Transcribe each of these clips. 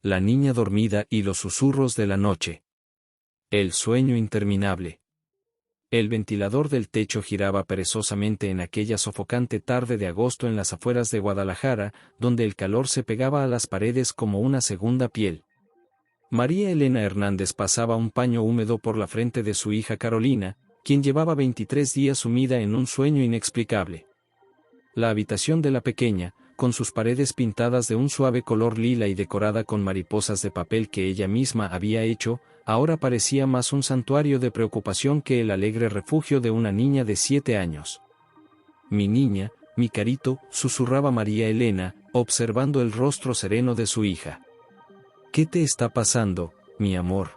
la niña dormida y los susurros de la noche. El sueño interminable. El ventilador del techo giraba perezosamente en aquella sofocante tarde de agosto en las afueras de Guadalajara, donde el calor se pegaba a las paredes como una segunda piel. María Elena Hernández pasaba un paño húmedo por la frente de su hija Carolina, quien llevaba 23 días sumida en un sueño inexplicable. La habitación de la pequeña, con sus paredes pintadas de un suave color lila y decorada con mariposas de papel que ella misma había hecho, ahora parecía más un santuario de preocupación que el alegre refugio de una niña de 7 años. «Mi niña, mi carito», susurraba María Elena, observando el rostro sereno de su hija. «¿Qué te está pasando, mi amor?».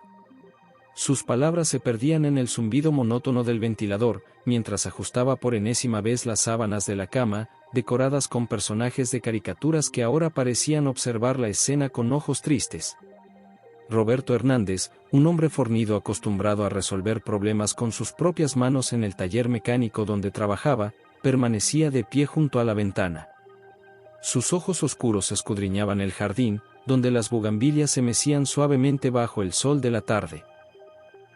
Sus palabras se perdían en el zumbido monótono del ventilador, mientras ajustaba por enésima vez las sábanas de la cama, decoradas con personajes de caricaturas que ahora parecían observar la escena con ojos tristes. Roberto Hernández, un hombre fornido acostumbrado a resolver problemas con sus propias manos en el taller mecánico donde trabajaba, permanecía de pie junto a la ventana. Sus ojos oscuros escudriñaban el jardín, donde las bugambilias se mecían suavemente bajo el sol de la tarde.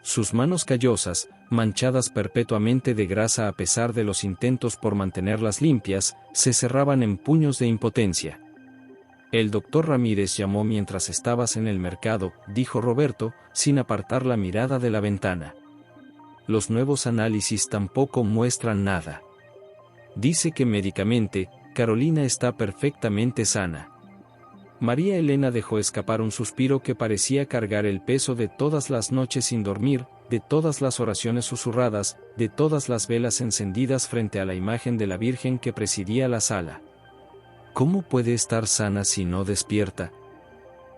Sus manos callosas, manchadas perpetuamente de grasa a pesar de los intentos por mantenerlas limpias, se cerraban en puños de impotencia. «El doctor Ramírez llamó mientras estabas en el mercado», dijo Roberto, sin apartar la mirada de la ventana. «Los nuevos análisis tampoco muestran nada. Dice que médicamente, Carolina está perfectamente sana». María Elena dejó escapar un suspiro que parecía cargar el peso de todas las noches sin dormir, de todas las oraciones susurradas, de todas las velas encendidas frente a la imagen de la Virgen que presidía la sala. «¿Cómo puede estar sana si no despierta?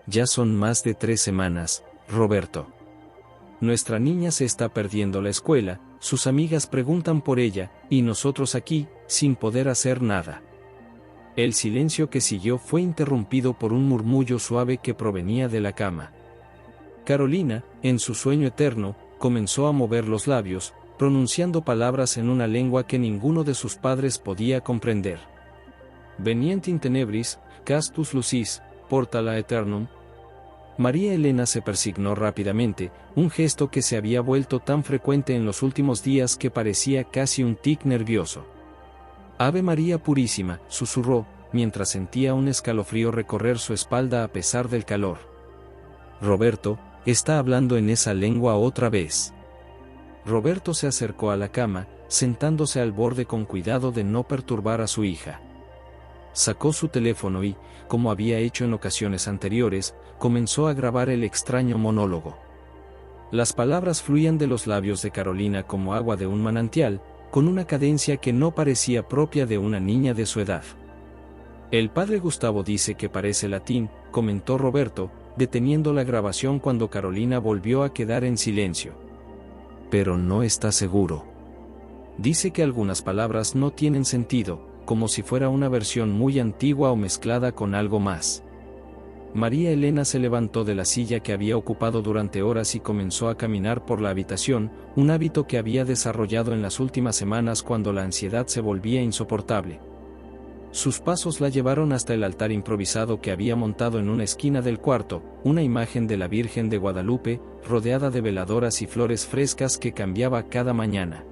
Ya son más de 3 semanas, Roberto. Nuestra niña se está perdiendo la escuela, sus amigas preguntan por ella, y nosotros aquí, sin poder hacer nada». El silencio que siguió fue interrumpido por un murmullo suave que provenía de la cama. Carolina, en su sueño eterno, comenzó a mover los labios, pronunciando palabras en una lengua que ninguno de sus padres podía comprender. «Venient in tenebris, castus lucis, porta la aeternum». María Elena se persignó rápidamente, un gesto que se había vuelto tan frecuente en los últimos días que parecía casi un tic nervioso. «Ave María Purísima», susurró, mientras sentía un escalofrío recorrer su espalda a pesar del calor. «Roberto, está hablando en esa lengua otra vez». Roberto se acercó a la cama, sentándose al borde con cuidado de no perturbar a su hija. Sacó su teléfono y, como había hecho en ocasiones anteriores, comenzó a grabar el extraño monólogo. Las palabras fluían de los labios de Carolina como agua de un manantial, con una cadencia que no parecía propia de una niña de su edad. «El padre Gustavo dice que parece latín», comentó Roberto, deteniendo la grabación cuando Carolina volvió a quedar en silencio. «Pero no está seguro. Dice que algunas palabras no tienen sentido, como si fuera una versión muy antigua o mezclada con algo más». María Elena se levantó de la silla que había ocupado durante horas y comenzó a caminar por la habitación, un hábito que había desarrollado en las últimas semanas cuando la ansiedad se volvía insoportable. Sus pasos la llevaron hasta el altar improvisado que había montado en una esquina del cuarto, una imagen de la Virgen de Guadalupe, rodeada de veladoras y flores frescas que cambiaba cada mañana.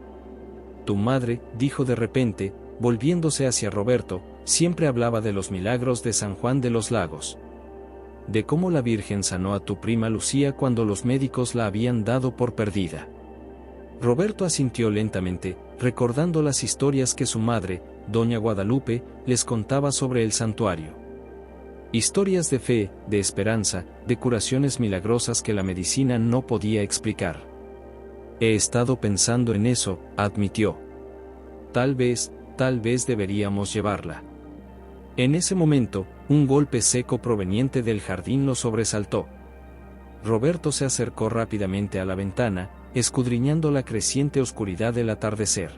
«Tu madre», dijo de repente, volviéndose hacia Roberto, «siempre hablaba de los milagros de San Juan de los Lagos. De cómo la Virgen sanó a tu prima Lucía cuando los médicos la habían dado por perdida». Roberto asintió lentamente, recordando las historias que su madre, doña Guadalupe, les contaba sobre el santuario. Historias de fe, de esperanza, de curaciones milagrosas que la medicina no podía explicar. «He estado pensando en eso», admitió. Tal vez deberíamos llevarla». En ese momento, un golpe seco proveniente del jardín lo sobresaltó. Roberto se acercó rápidamente a la ventana, escudriñando la creciente oscuridad del atardecer.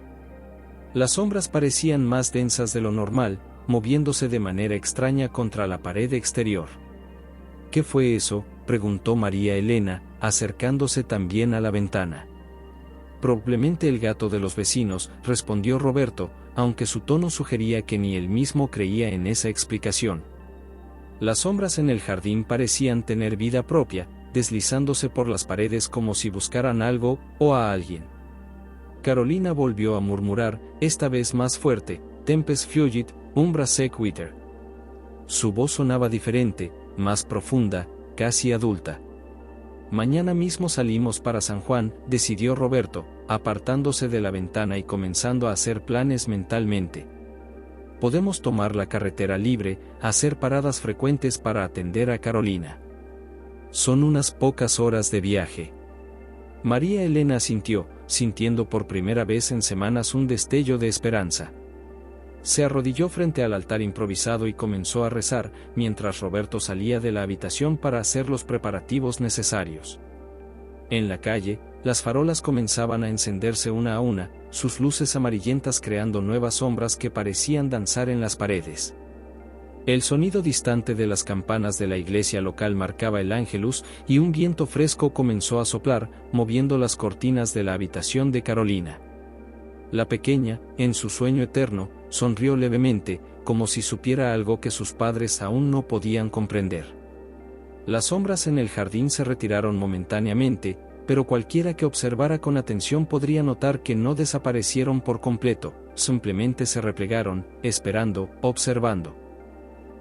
Las sombras parecían más densas de lo normal, moviéndose de manera extraña contra la pared exterior. «¿Qué fue eso?», preguntó María Elena, acercándose también a la ventana. «Probablemente el gato de los vecinos», respondió Roberto, aunque su tono sugería que ni él mismo creía en esa explicación. Las sombras en el jardín parecían tener vida propia, deslizándose por las paredes como si buscaran algo o a alguien. Carolina volvió a murmurar, esta vez más fuerte, Tempest fugit, umbra sequiter. Su voz sonaba diferente, más profunda, casi adulta. Mañana mismo salimos para San Juan, decidió Roberto, apartándose de la ventana y comenzando a hacer planes mentalmente. Podemos tomar la carretera libre, hacer paradas frecuentes para atender a Carolina. Son unas pocas horas de viaje. María Elena asintió, sintiendo por primera vez en semanas un destello de esperanza. Se arrodilló frente al altar improvisado y comenzó a rezar, mientras Roberto salía de la habitación para hacer los preparativos necesarios. En la calle, las farolas comenzaban a encenderse una a una, sus luces amarillentas creando nuevas sombras que parecían danzar en las paredes. El sonido distante de las campanas de la iglesia local marcaba el Ángelus y un viento fresco comenzó a soplar, moviendo las cortinas de la habitación de Carolina. La pequeña, en su sueño eterno, sonrió levemente, como si supiera algo que sus padres aún no podían comprender. Las sombras en el jardín se retiraron momentáneamente, pero cualquiera que observara con atención podría notar que no desaparecieron por completo, simplemente se replegaron, esperando, observando.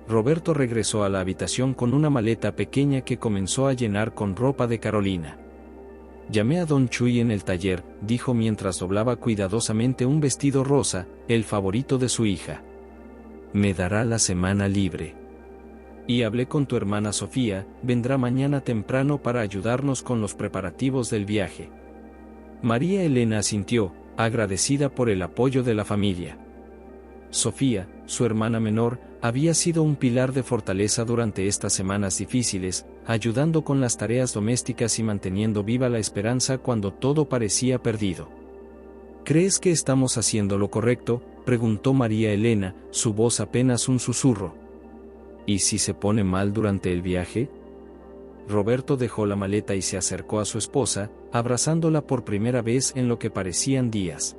Roberto regresó a la habitación con una maleta pequeña que comenzó a llenar con ropa de Carolina. Llamé a Don Chuy en el taller, dijo mientras doblaba cuidadosamente un vestido rosa, el favorito de su hija. Me dará la semana libre. Y hablé con tu hermana Sofía, vendrá mañana temprano para ayudarnos con los preparativos del viaje. María Elena asintió, agradecida por el apoyo de la familia. Sofía, su hermana menor, había sido un pilar de fortaleza durante estas semanas difíciles, ayudando con las tareas domésticas y manteniendo viva la esperanza cuando todo parecía perdido. ¿Crees que estamos haciendo lo correcto?, preguntó María Elena, su voz apenas un susurro. ¿Y si se pone mal durante el viaje? Roberto dejó la maleta y se acercó a su esposa, abrazándola por primera vez en lo que parecían días.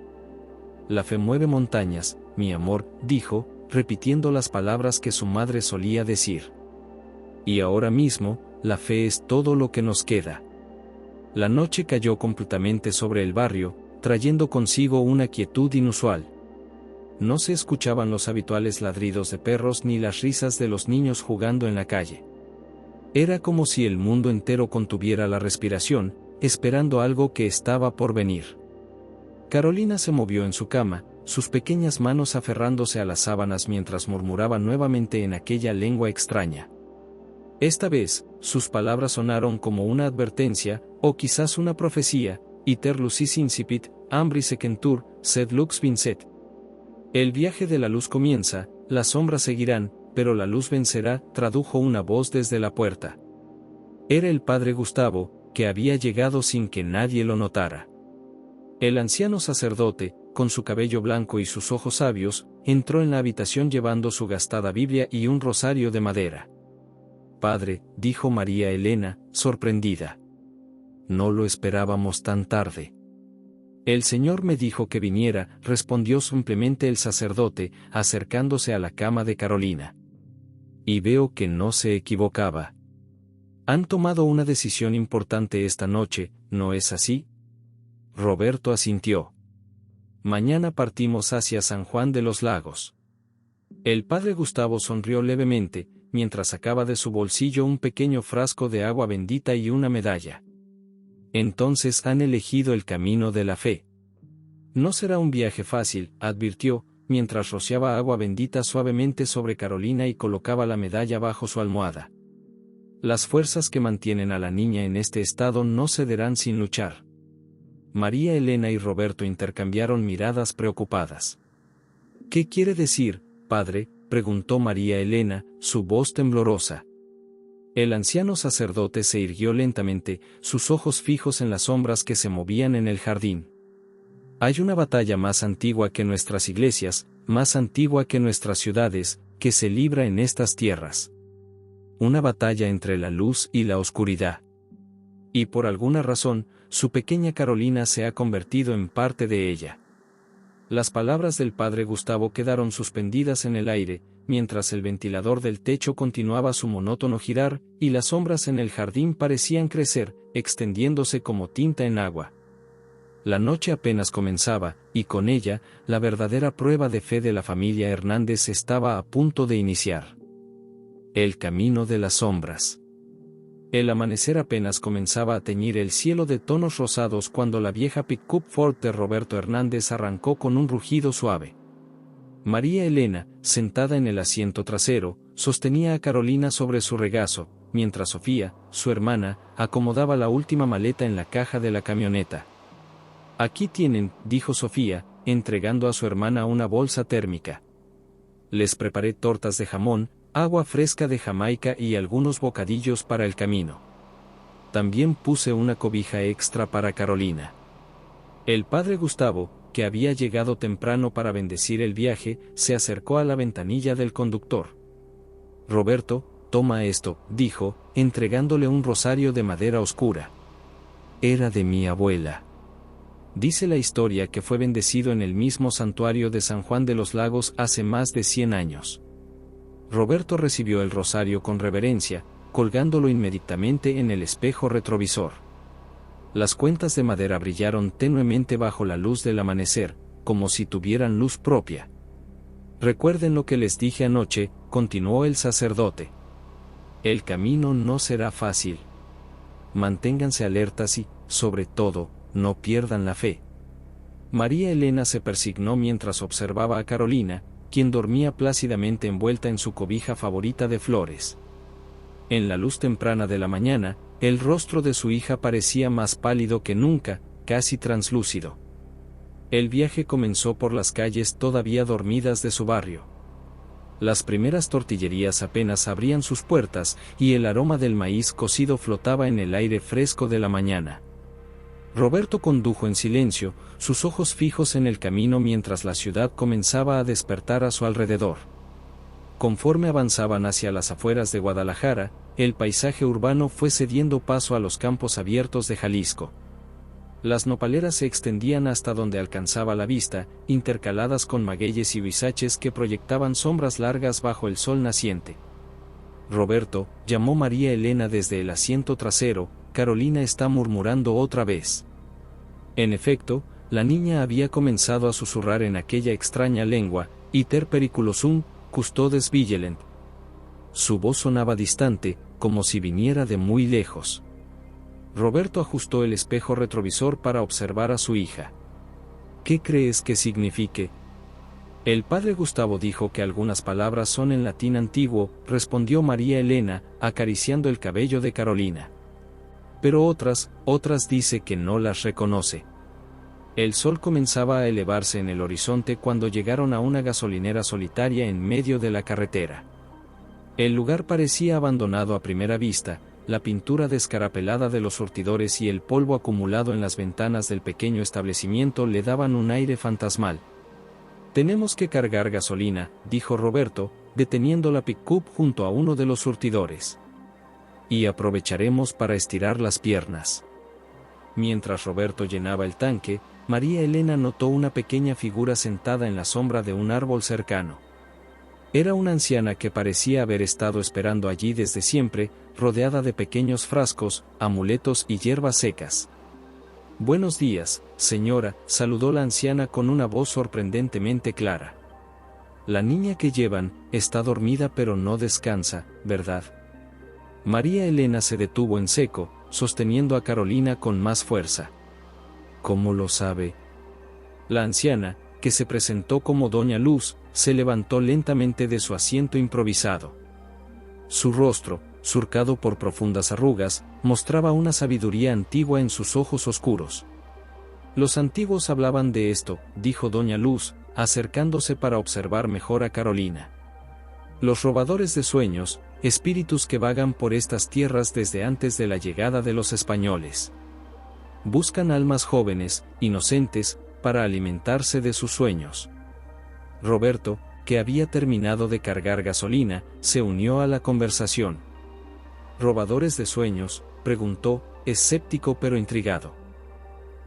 La fe mueve montañas, mi amor, dijo, repitiendo las palabras que su madre solía decir. Y ahora mismo, la fe es todo lo que nos queda. La noche cayó completamente sobre el barrio, trayendo consigo una quietud inusual. No se escuchaban los habituales ladridos de perros ni las risas de los niños jugando en la calle. Era como si el mundo entero contuviera la respiración, esperando algo que estaba por venir. Carolina se movió en su cama, sus pequeñas manos aferrándose a las sábanas mientras murmuraba nuevamente en aquella lengua extraña. Esta vez, sus palabras sonaron como una advertencia, o quizás una profecía, iter lucis incipit, ambris sequentur, sed lux vincet. El viaje de la luz comienza, las sombras seguirán, pero la luz vencerá, tradujo una voz desde la puerta. Era el padre Gustavo, que había llegado sin que nadie lo notara. El anciano sacerdote, con su cabello blanco y sus ojos sabios, entró en la habitación llevando su gastada Biblia y un rosario de madera. Padre, dijo María Elena, sorprendida. No lo esperábamos tan tarde. El Señor me dijo que viniera, respondió simplemente el sacerdote, acercándose a la cama de Carolina. Y veo que no se equivocaba. Han tomado una decisión importante esta noche, ¿no es así? Roberto asintió. Mañana partimos hacia San Juan de los Lagos. El padre Gustavo sonrió levemente, mientras sacaba de su bolsillo un pequeño frasco de agua bendita y una medalla. Entonces han elegido el camino de la fe. No será un viaje fácil, advirtió, mientras rociaba agua bendita suavemente sobre Carolina y colocaba la medalla bajo su almohada. Las fuerzas que mantienen a la niña en este estado no cederán sin luchar. María Elena y Roberto intercambiaron miradas preocupadas. ¿Qué quiere decir, padre?, preguntó María Elena, su voz temblorosa. El anciano sacerdote se irguió lentamente, sus ojos fijos en las sombras que se movían en el jardín. Hay una batalla más antigua que nuestras iglesias, más antigua que nuestras ciudades, que se libra en estas tierras. Una batalla entre la luz y la oscuridad. Y por alguna razón, su pequeña Carolina se ha convertido en parte de ella. Las palabras del padre Gustavo quedaron suspendidas en el aire, mientras el ventilador del techo continuaba su monótono girar, y las sombras en el jardín parecían crecer, extendiéndose como tinta en agua. La noche apenas comenzaba, y con ella, la verdadera prueba de fe de la familia Hernández estaba a punto de iniciar. El camino de las sombras. El amanecer apenas comenzaba a teñir el cielo de tonos rosados cuando la vieja pick-up Ford de Roberto Hernández arrancó con un rugido suave. María Elena, sentada en el asiento trasero, sostenía a Carolina sobre su regazo, mientras Sofía, su hermana, acomodaba la última maleta en la caja de la camioneta. «Aquí tienen», dijo Sofía, entregando a su hermana una bolsa térmica. «Les preparé tortas de jamón, agua fresca de Jamaica y algunos bocadillos para el camino. También puse una cobija extra para Carolina». El padre Gustavo, que había llegado temprano para bendecir el viaje, se acercó a la ventanilla del conductor. «Roberto, toma esto», dijo, entregándole un rosario de madera oscura. «Era de mi abuela». Dice la historia que fue bendecido en el mismo santuario de San Juan de los Lagos hace más de 100 años. Roberto recibió el rosario con reverencia, colgándolo inmediatamente en el espejo retrovisor. Las cuentas de madera brillaron tenuemente bajo la luz del amanecer, como si tuvieran luz propia. «Recuerden lo que les dije anoche», continuó el sacerdote. «El camino no será fácil. Manténganse alertas y, sobre todo, no pierdan la fe». María Elena se persignó mientras observaba a Carolina, quien dormía plácidamente envuelta en su cobija favorita de flores. En la luz temprana de la mañana, el rostro de su hija parecía más pálido que nunca, casi translúcido. El viaje comenzó por las calles todavía dormidas de su barrio. Las primeras tortillerías apenas abrían sus puertas, y el aroma del maíz cocido flotaba en el aire fresco de la mañana. Roberto condujo en silencio, sus ojos fijos en el camino mientras la ciudad comenzaba a despertar a su alrededor. Conforme avanzaban hacia las afueras de Guadalajara, el paisaje urbano fue cediendo paso a los campos abiertos de Jalisco. Las nopaleras se extendían hasta donde alcanzaba la vista, intercaladas con magueyes y huizaches que proyectaban sombras largas bajo el sol naciente. «Roberto», llamó María Elena desde el asiento trasero, «Carolina está murmurando otra vez». En efecto, la niña había comenzado a susurrar en aquella extraña lengua, «Iter periculosum, custodes vigilent». Su voz sonaba distante, como si viniera de muy lejos. Roberto ajustó el espejo retrovisor para observar a su hija. «¿Qué crees que signifique?» «El padre Gustavo dijo que algunas palabras son en latín antiguo», respondió María Elena, acariciando el cabello de Carolina. «Pero otras dice que no las reconoce». El sol comenzaba a elevarse en el horizonte cuando llegaron a una gasolinera solitaria en medio de la carretera. El lugar parecía abandonado a primera vista, la pintura descarapelada de los surtidores y el polvo acumulado en las ventanas del pequeño establecimiento le daban un aire fantasmal. «Tenemos que cargar gasolina», dijo Roberto, deteniendo la pick-up junto a uno de los surtidores. «Y aprovecharemos para estirar las piernas». Mientras Roberto llenaba el tanque, María Elena notó una pequeña figura sentada en la sombra de un árbol cercano. Era una anciana que parecía haber estado esperando allí desde siempre, rodeada de pequeños frascos, amuletos y hierbas secas. «Buenos días, señora», saludó la anciana con una voz sorprendentemente clara. «La niña que llevan está dormida pero no descansa, ¿verdad?». María Elena se detuvo en seco, sosteniendo a Carolina con más fuerza. «¿Cómo lo sabe?». La anciana, que se presentó como Doña Luz, se levantó lentamente de su asiento improvisado. Su rostro, surcado por profundas arrugas, mostraba una sabiduría antigua en sus ojos oscuros. «Los antiguos hablaban de esto», dijo Doña Luz, acercándose para observar mejor a Carolina. «Los robadores de sueños, espíritus que vagan por estas tierras desde antes de la llegada de los españoles. Buscan almas jóvenes, inocentes, para alimentarse de sus sueños». Roberto, que había terminado de cargar gasolina, se unió a la conversación. «¿Robadores de sueños?», preguntó, escéptico pero intrigado.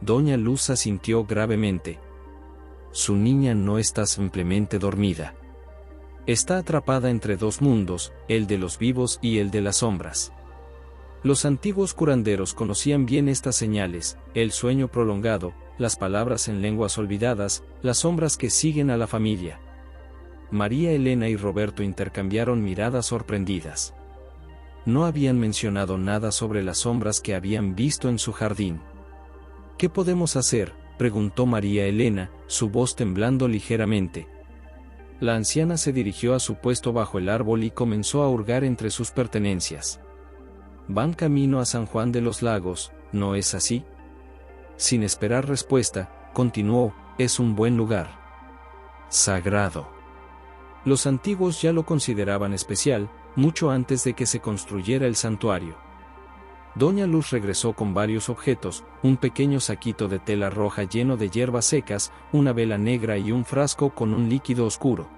Doña Luz asintió gravemente. su niña no está simplemente dormida. Está atrapada entre dos mundos, el de los vivos y el de las sombras. Los antiguos curanderos conocían bien estas señales: el sueño prolongado, las palabras en lenguas olvidadas, las sombras que siguen a la familia. María Elena y Roberto intercambiaron miradas sorprendidas. No habían mencionado nada sobre las sombras que habían visto en su jardín. ¿Qué podemos hacer?, preguntó María Elena, su voz temblando ligeramente. La anciana se dirigió a su puesto bajo el árbol y comenzó a hurgar entre sus pertenencias. Van camino a San Juan de los Lagos, ¿no es así? Sin esperar respuesta, continuó: es un buen lugar. Sagrado. Los antiguos ya lo consideraban especial, mucho antes de que se construyera el santuario. Doña Luz regresó con varios objetos: un pequeño saquito de tela roja lleno de hierbas secas, una vela negra y un frasco con un líquido oscuro.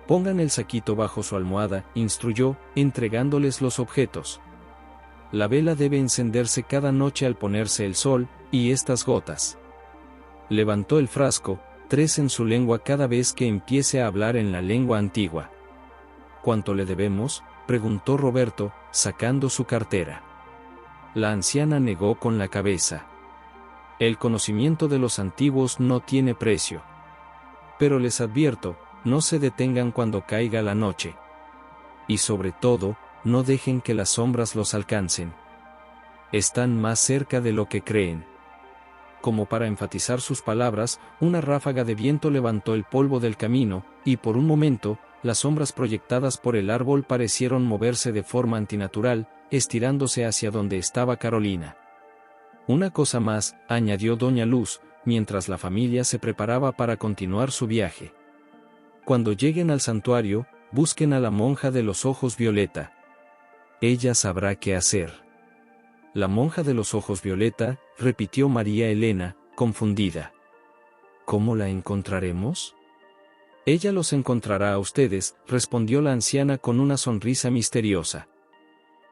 Pongan el saquito bajo su almohada, instruyó, entregándoles los objetos. La vela debe encenderse cada noche al ponerse el sol, y estas gotas. Levantó el frasco, 3 en su lengua cada vez que empiece a hablar en la lengua antigua. ¿Cuánto le debemos?, preguntó Roberto, sacando su cartera. La anciana negó con la cabeza. El conocimiento de los antiguos no tiene precio. Pero les advierto, no se detengan cuando caiga la noche. Y sobre todo, no dejen que las sombras los alcancen. Están más cerca de lo que creen. Como para enfatizar sus palabras, una ráfaga de viento levantó el polvo del camino, y por un momento, las sombras proyectadas por el árbol parecieron moverse de forma antinatural, estirándose hacia donde estaba Carolina. Una cosa más, añadió Doña Luz, mientras la familia se preparaba para continuar su viaje. Cuando lleguen al santuario, busquen a la monja de los ojos violeta. Ella sabrá qué hacer. La monja de los ojos violeta, repitió María Elena, confundida. ¿Cómo la encontraremos? Ella los encontrará a ustedes, respondió la anciana con una sonrisa misteriosa.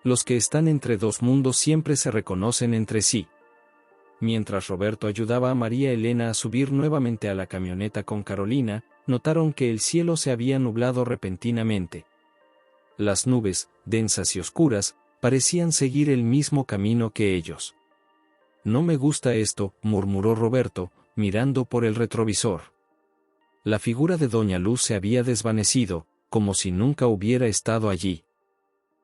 Los que están entre dos mundos siempre se reconocen entre sí. Mientras Roberto ayudaba a María Elena a subir nuevamente a la camioneta con Carolina, notaron que el cielo se había nublado repentinamente. Las nubes, densas y oscuras, parecían seguir el mismo camino que ellos. No me gusta esto, murmuró Roberto, mirando por el retrovisor. La figura de Doña Luz se había desvanecido, como si nunca hubiera estado allí.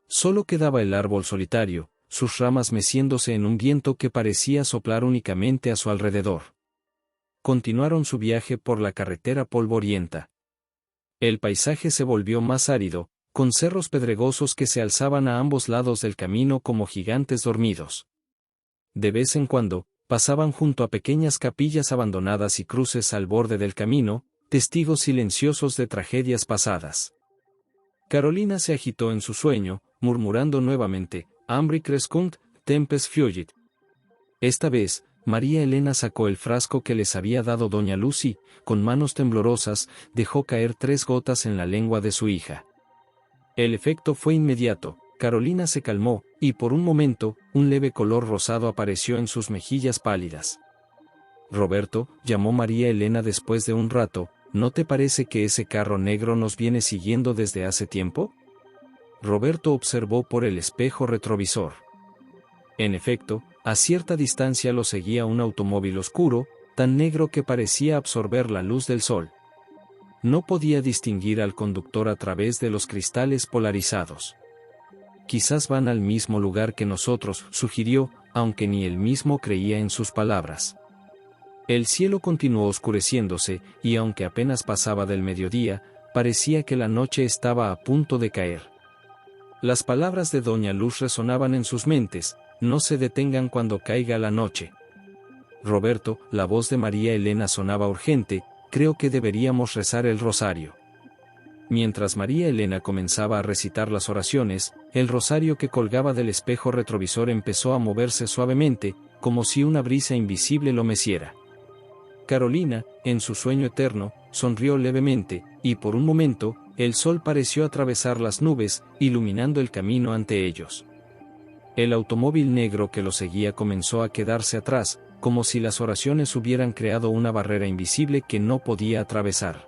Solo quedaba el árbol solitario, sus ramas meciéndose en un viento que parecía soplar únicamente a su alrededor. Continuaron su viaje por la carretera polvorienta. El paisaje se volvió más árido, con cerros pedregosos que se alzaban a ambos lados del camino como gigantes dormidos. De vez en cuando, pasaban junto a pequeñas capillas abandonadas y cruces al borde del camino, testigos silenciosos de tragedias pasadas. Carolina se agitó en su sueño, murmurando nuevamente: Ambri crescunt, tempes fugit. Esta vez, María Elena sacó el frasco que les había dado Doña Luz y, con manos temblorosas, dejó caer 3 gotas en la lengua de su hija. El efecto fue inmediato. Carolina se calmó, y por un momento, un leve color rosado apareció en sus mejillas pálidas. Roberto, llamó María Elena después de un rato, ¿no te parece que ese carro negro nos viene siguiendo desde hace tiempo? Roberto observó por el espejo retrovisor. En efecto, a cierta distancia lo seguía un automóvil oscuro, tan negro que parecía absorber la luz del sol. No podía distinguir al conductor a través de los cristales polarizados. Quizás van al mismo lugar que nosotros, sugirió, aunque ni él mismo creía en sus palabras. El cielo continuó oscureciéndose, y aunque apenas pasaba del mediodía, parecía que la noche estaba a punto de caer. Las palabras de Doña Luz resonaban en sus mentes: no se detengan cuando caiga la noche. Roberto, la voz de María Elena sonaba urgente: creo que deberíamos rezar el rosario. Mientras María Elena comenzaba a recitar las oraciones, el rosario que colgaba del espejo retrovisor empezó a moverse suavemente, como si una brisa invisible lo meciera. Carolina, en su sueño eterno, sonrió levemente, y por un momento, el sol pareció atravesar las nubes, iluminando el camino ante ellos. El automóvil negro que lo seguía comenzó a quedarse atrás, como si las oraciones hubieran creado una barrera invisible que no podía atravesar.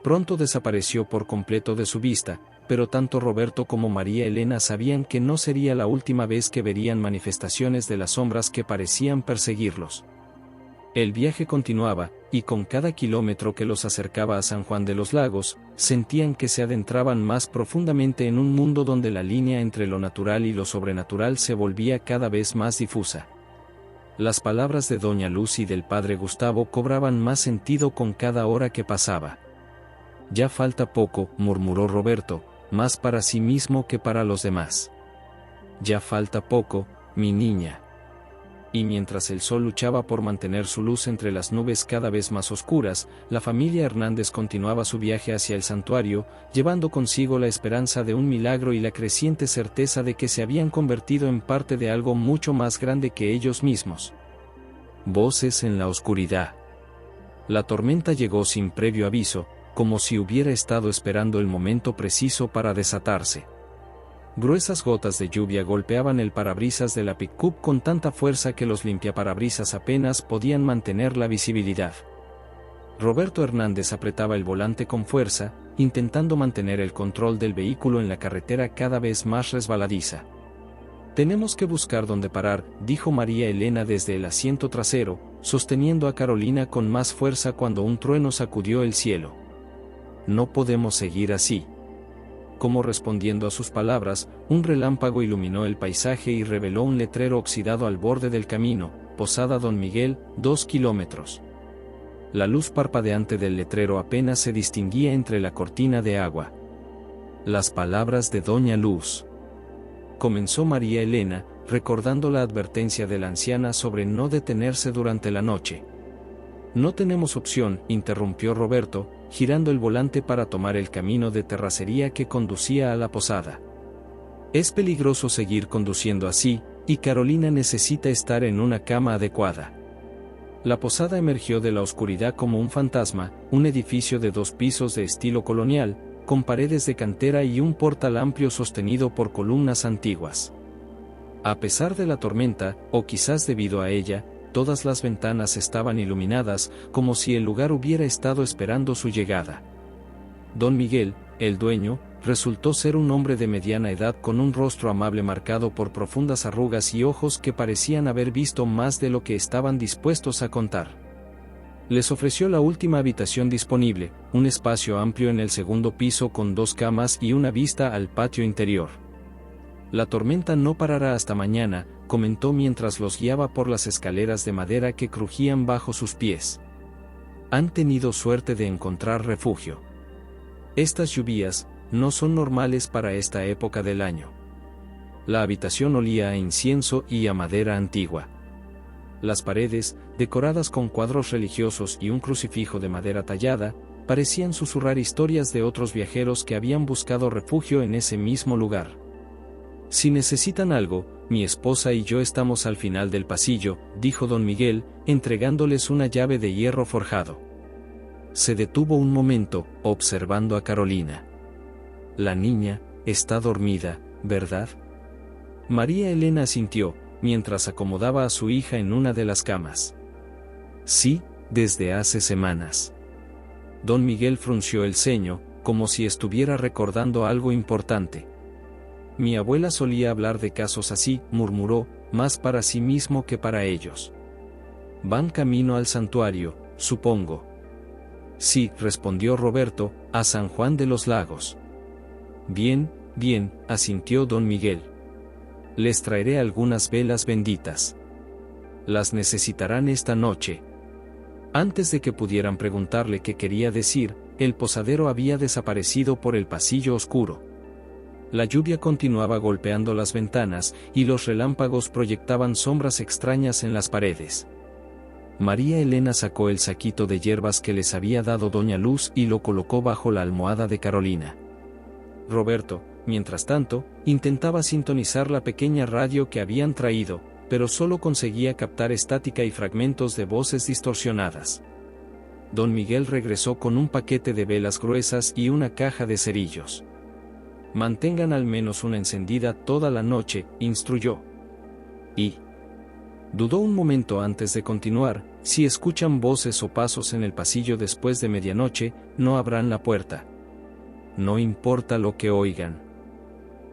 Pronto desapareció por completo de su vista, pero tanto Roberto como María Elena sabían que no sería la última vez que verían manifestaciones de las sombras que parecían perseguirlos. El viaje continuaba, y con cada kilómetro que los acercaba a San Juan de los Lagos, sentían que se adentraban más profundamente en un mundo donde la línea entre lo natural y lo sobrenatural se volvía cada vez más difusa. Las palabras de doña Luz y del padre Gustavo cobraban más sentido con cada hora que pasaba. Ya falta poco, murmuró Roberto, más para sí mismo que para los demás. Ya falta poco, mi niña. Y mientras el sol luchaba por mantener su luz entre las nubes cada vez más oscuras, la familia Hernández continuaba su viaje hacia el santuario, llevando consigo la esperanza de un milagro y la creciente certeza de que se habían convertido en parte de algo mucho más grande que ellos mismos. Voces en la oscuridad. La tormenta llegó sin previo aviso, como si hubiera estado esperando el momento preciso para desatarse. Gruesas gotas de lluvia golpeaban el parabrisas de la pick-up con tanta fuerza que los limpiaparabrisas apenas podían mantener la visibilidad. Roberto Hernández apretaba el volante con fuerza, intentando mantener el control del vehículo en la carretera cada vez más resbaladiza. Tenemos que buscar dónde parar, dijo María Elena desde el asiento trasero, sosteniendo a Carolina con más fuerza cuando un trueno sacudió el cielo. No podemos seguir así. Como respondiendo a sus palabras, un relámpago iluminó el paisaje y reveló un letrero oxidado al borde del camino: Posada Don Miguel, 2 kilómetros. La luz parpadeante del letrero apenas se distinguía entre la cortina de agua. Las palabras de doña Luz. Comenzó María Elena, recordando la advertencia de la anciana sobre no detenerse durante la noche. No tenemos opción, interrumpió Roberto, girando el volante para tomar el camino de terracería que conducía a la posada. Es peligroso seguir conduciendo así, y Carolina necesita estar en una cama adecuada. La posada emergió de la oscuridad como un fantasma, un edificio de 2 pisos de estilo colonial, con paredes de cantera y un portal amplio sostenido por columnas antiguas. A pesar de la tormenta, o quizás debido a ella, todas las ventanas estaban iluminadas, como si el lugar hubiera estado esperando su llegada. Don Miguel, el dueño, resultó ser un hombre de mediana edad con un rostro amable marcado por profundas arrugas y ojos que parecían haber visto más de lo que estaban dispuestos a contar. Les ofreció la última habitación disponible, un espacio amplio en el segundo piso con 2 camas y una vista al patio interior. La tormenta no parará hasta mañana, comentó mientras los guiaba por las escaleras de madera que crujían bajo sus pies. Han tenido suerte de encontrar refugio. Estas lluvias no son normales para esta época del año. La habitación olía a incienso y a madera antigua. Las paredes, decoradas con cuadros religiosos y un crucifijo de madera tallada, parecían susurrar historias de otros viajeros que habían buscado refugio en ese mismo lugar. Si necesitan algo, mi esposa y yo estamos al final del pasillo, dijo don Miguel, entregándoles una llave de hierro forjado. Se detuvo un momento, observando a Carolina. La niña está dormida, ¿verdad? María Elena asintió, mientras acomodaba a su hija en una de las camas. Sí, desde hace semanas. Don Miguel frunció el ceño, como si estuviera recordando algo importante. Mi abuela solía hablar de casos así, murmuró, más para sí mismo que para ellos. Van camino al santuario, supongo. Sí, respondió Roberto, a San Juan de los Lagos. Bien, bien, asintió don Miguel. Les traeré algunas velas benditas. Las necesitarán esta noche. Antes de que pudieran preguntarle qué quería decir, el posadero había desaparecido por el pasillo oscuro. La lluvia continuaba golpeando las ventanas, y los relámpagos proyectaban sombras extrañas en las paredes. María Elena sacó el saquito de hierbas que les había dado doña Luz y lo colocó bajo la almohada de Carolina. Roberto, mientras tanto, intentaba sintonizar la pequeña radio que habían traído, pero solo conseguía captar estática y fragmentos de voces distorsionadas. Don Miguel regresó con un paquete de velas gruesas y una caja de cerillos. Mantengan al menos una encendida toda la noche, instruyó. Y Dudó un momento antes de continuar: si escuchan voces o pasos en el pasillo después de medianoche, no abran la puerta. No importa lo que oigan.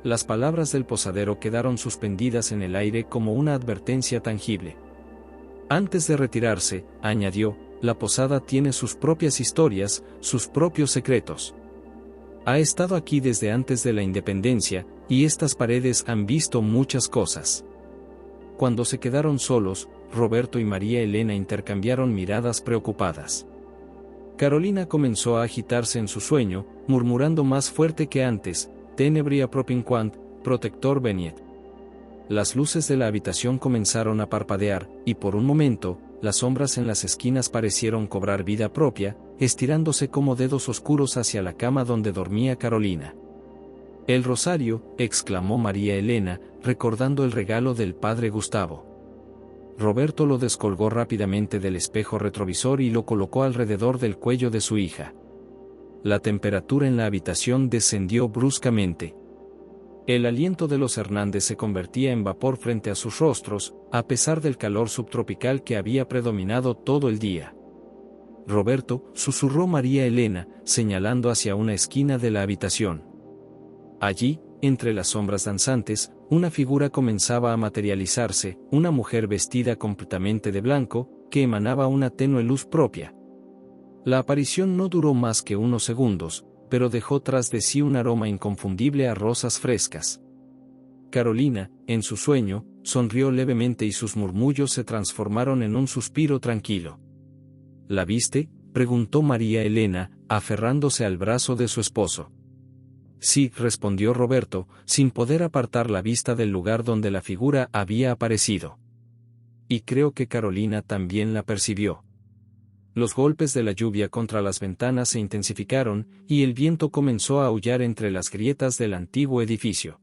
Las palabras del posadero quedaron suspendidas en el aire como una advertencia tangible. Antes de retirarse, añadió: la posada tiene sus propias historias, sus propios secretos. Ha estado aquí desde antes de la independencia, y estas paredes han visto muchas cosas. Cuando se quedaron solos, Roberto y María Elena intercambiaron miradas preocupadas. Carolina comenzó a agitarse en su sueño, murmurando más fuerte que antes: Tenebria propinquant, protector veniet. Las luces de la habitación comenzaron a parpadear, y por un momento, las sombras en las esquinas parecieron cobrar vida propia, estirándose como dedos oscuros hacia la cama donde dormía Carolina. «El rosario», exclamó María Elena, recordando el regalo del padre Gustavo. Roberto lo descolgó rápidamente del espejo retrovisor y lo colocó alrededor del cuello de su hija. La temperatura en la habitación descendió bruscamente. El aliento de los Hernández se convertía en vapor frente a sus rostros, a pesar del calor subtropical que había predominado todo el día. «Roberto», susurró María Elena, señalando hacia una esquina de la habitación. Allí, entre las sombras danzantes, una figura comenzaba a materializarse, una mujer vestida completamente de blanco, que emanaba una tenue luz propia. La aparición no duró más que unos segundos, pero dejó tras de sí un aroma inconfundible a rosas frescas. Carolina, en su sueño, sonrió levemente y sus murmullos se transformaron en un suspiro tranquilo. «¿La viste?», preguntó María Elena, aferrándose al brazo de su esposo. «Sí», respondió Roberto, sin poder apartar la vista del lugar donde la figura había aparecido. «Y creo que Carolina también la percibió». Los golpes de la lluvia contra las ventanas se intensificaron, y el viento comenzó a aullar entre las grietas del antiguo edificio.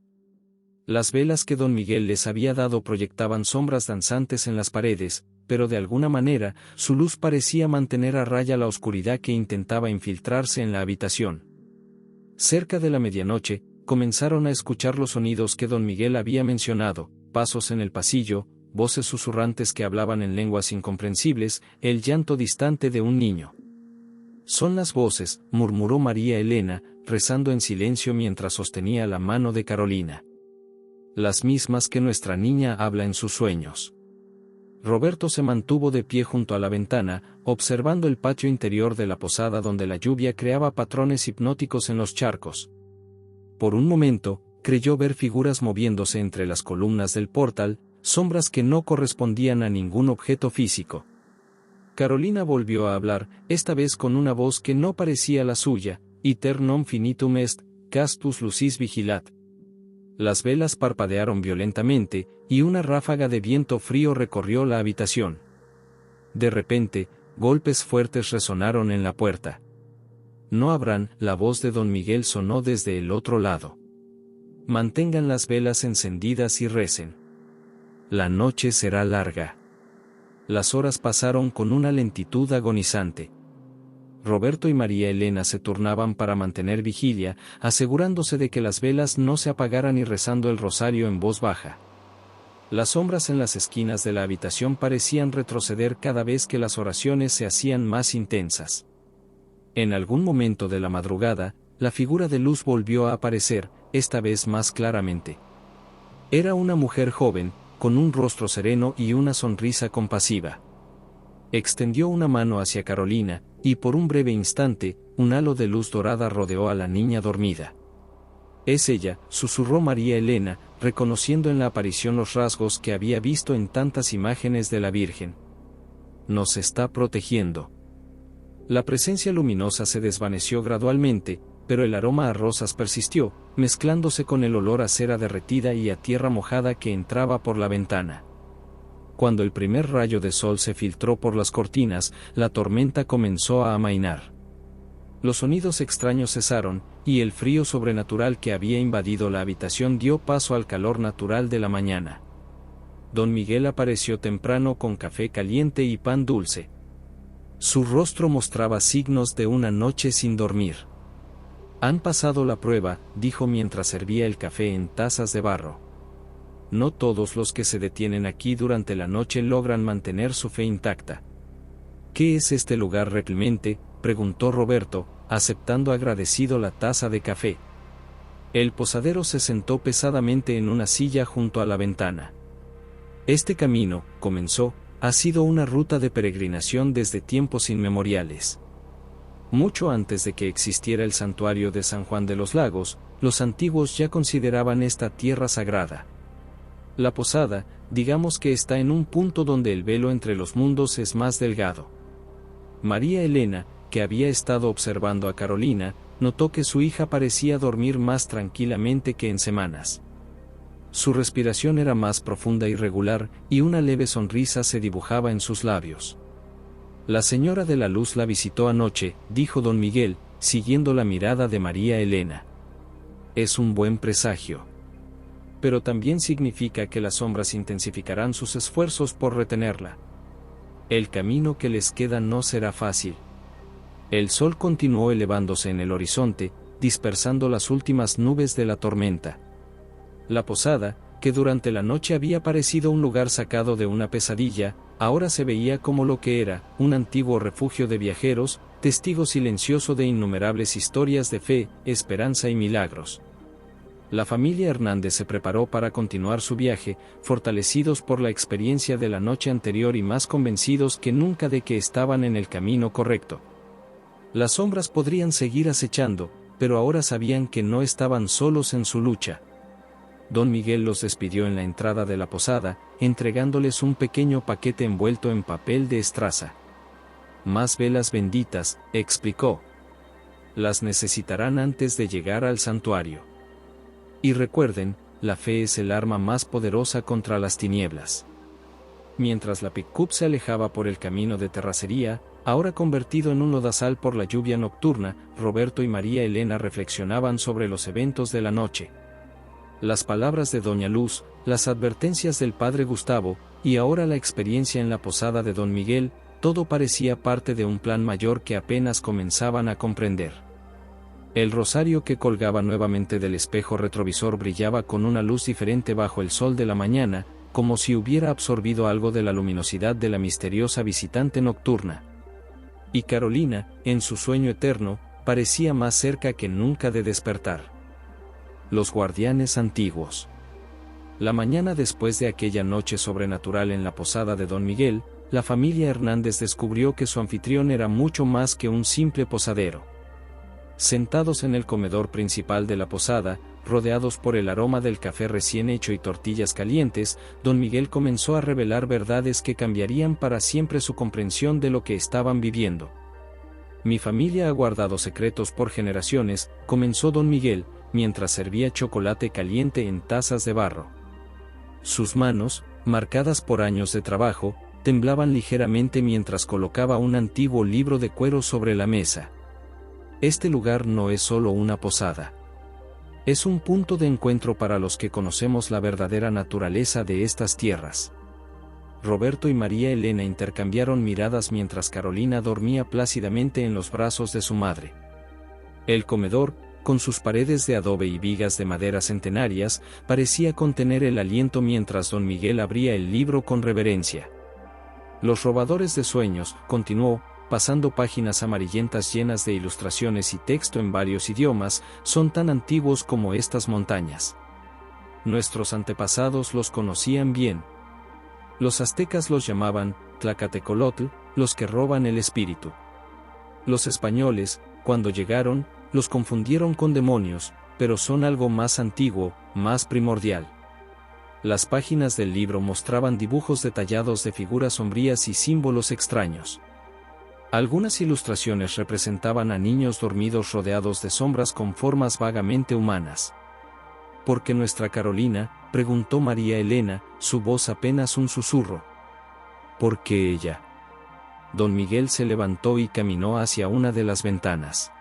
Las velas que don Miguel les había dado proyectaban sombras danzantes en las paredes, pero de alguna manera, su luz parecía mantener a raya la oscuridad que intentaba infiltrarse en la habitación. Cerca de la medianoche, comenzaron a escuchar los sonidos que don Miguel había mencionado: pasos en el pasillo, voces susurrantes que hablaban en lenguas incomprensibles, el llanto distante de un niño. «Son las voces», murmuró María Elena, rezando en silencio mientras sostenía la mano de Carolina. «Las mismas que nuestra niña habla en sus sueños». Roberto se mantuvo de pie junto a la ventana, observando el patio interior de la posada donde la lluvia creaba patrones hipnóticos en los charcos. Por un momento, creyó ver figuras moviéndose entre las columnas del portal, sombras que no correspondían a ningún objeto físico. Carolina volvió a hablar, esta vez con una voz que no parecía la suya: «Iter non finitum est, castus lucis vigilat». Las velas parpadearon violentamente, y una ráfaga de viento frío recorrió la habitación. De repente, golpes fuertes resonaron en la puerta. «No abran», la voz de don Miguel sonó desde el otro lado. «Mantengan las velas encendidas y recen. La noche será larga». Las horas pasaron con una lentitud agonizante. Roberto y María Elena se turnaban para mantener vigilia, asegurándose de que las velas no se apagaran y rezando el rosario en voz baja. Las sombras en las esquinas de la habitación parecían retroceder cada vez que las oraciones se hacían más intensas. En algún momento de la madrugada, la figura de luz volvió a aparecer, esta vez más claramente. Era una mujer joven, con un rostro sereno y una sonrisa compasiva. Extendió una mano hacia Carolina, y por un breve instante, un halo de luz dorada rodeó a la niña dormida. «Es ella», susurró María Elena, reconociendo en la aparición los rasgos que había visto en tantas imágenes de la Virgen. «Nos está protegiendo». La presencia luminosa se desvaneció gradualmente, pero el aroma a rosas persistió, mezclándose con el olor a cera derretida y a tierra mojada que entraba por la ventana. Cuando el primer rayo de sol se filtró por las cortinas, la tormenta comenzó a amainar. Los sonidos extraños cesaron, y el frío sobrenatural que había invadido la habitación dio paso al calor natural de la mañana. Don Miguel apareció temprano con café caliente y pan dulce. Su rostro mostraba signos de una noche sin dormir. «Han pasado la prueba», dijo mientras servía el café en tazas de barro. no todos los que se detienen aquí durante la noche logran mantener su fe intacta. ¿Qué es este lugar realmente?, preguntó Roberto, aceptando agradecido la taza de café. El posadero se sentó pesadamente en una silla junto a la ventana. Este camino, comenzó, ha sido una ruta de peregrinación desde tiempos inmemoriales. Mucho antes de que existiera el santuario de San Juan de los Lagos, los antiguos ya consideraban esta tierra sagrada. La posada, digamos que está en un punto donde el velo entre los mundos es más delgado. María Elena, que había estado observando a Carolina, notó que su hija parecía dormir más tranquilamente que en semanas. Su respiración era más profunda y regular, y una leve sonrisa se dibujaba en sus labios. La señora de la luz la visitó anoche, dijo don Miguel, siguiendo la mirada de María Elena. Es un buen presagio. Pero también significa que las sombras intensificarán sus esfuerzos por retenerla. El camino que les queda no será fácil. El sol continuó elevándose en el horizonte, dispersando las últimas nubes de la tormenta. La posada, que durante la noche había parecido un lugar sacado de una pesadilla, ahora se veía como lo que era, un antiguo refugio de viajeros, testigo silencioso de innumerables historias de fe, esperanza y milagros. La familia Hernández se preparó para continuar su viaje, fortalecidos por la experiencia de la noche anterior y más convencidos que nunca de que estaban en el camino correcto. Las sombras podrían seguir acechando, pero ahora sabían que no estaban solos en su lucha. Don Miguel los despidió en la entrada de la posada, entregándoles un pequeño paquete envuelto en papel de estraza. Más velas benditas, explicó. Las necesitarán antes de llegar al santuario. Y recuerden, la fe es el arma más poderosa contra las tinieblas. Mientras la pick-up se alejaba por el camino de terracería, ahora convertido en un lodazal por la lluvia nocturna, Roberto y María Elena reflexionaban sobre los eventos de la noche. Las palabras de Doña Luz, las advertencias del padre Gustavo, y ahora la experiencia en la posada de don Miguel, todo parecía parte de un plan mayor que apenas comenzaban a comprender. El rosario que colgaba nuevamente del espejo retrovisor brillaba con una luz diferente bajo el sol de la mañana, como si hubiera absorbido algo de la luminosidad de la misteriosa visitante nocturna. Y Carolina, en su sueño eterno, parecía más cerca que nunca de despertar. Los guardianes antiguos. La mañana después de aquella noche sobrenatural en la posada de don Miguel, la familia Hernández descubrió que su anfitrión era mucho más que un simple posadero. Sentados en el comedor principal de la posada, rodeados por el aroma del café recién hecho y tortillas calientes, don Miguel comenzó a revelar verdades que cambiarían para siempre su comprensión de lo que estaban viviendo. Mi familia ha guardado secretos por generaciones, comenzó don Miguel, mientras servía chocolate caliente en tazas de barro. Sus manos, marcadas por años de trabajo, temblaban ligeramente mientras colocaba un antiguo libro de cuero sobre la mesa. Este lugar no es solo una posada. Es un punto de encuentro para los que conocemos la verdadera naturaleza de estas tierras. Roberto y María Elena intercambiaron miradas mientras Carolina dormía plácidamente en los brazos de su madre. El comedor, con sus paredes de adobe y vigas de madera centenarias, parecía contener el aliento mientras don Miguel abría el libro con reverencia. Los robadores de sueños, continuó, pasando páginas amarillentas llenas de ilustraciones y texto en varios idiomas, son tan antiguos como estas montañas. Nuestros antepasados los conocían bien. Los aztecas los llamaban Tlacatecolotl, los que roban el espíritu. Los españoles, cuando llegaron, los confundieron con demonios, pero son algo más antiguo, más primordial. Las páginas del libro mostraban dibujos detallados de figuras sombrías y símbolos extraños. Algunas ilustraciones representaban a niños dormidos rodeados de sombras con formas vagamente humanas. ¿Por qué nuestra Carolina?, preguntó María Elena, su voz apenas un susurro. ¿Por qué ella? Don Miguel se levantó y caminó hacia una de las ventanas.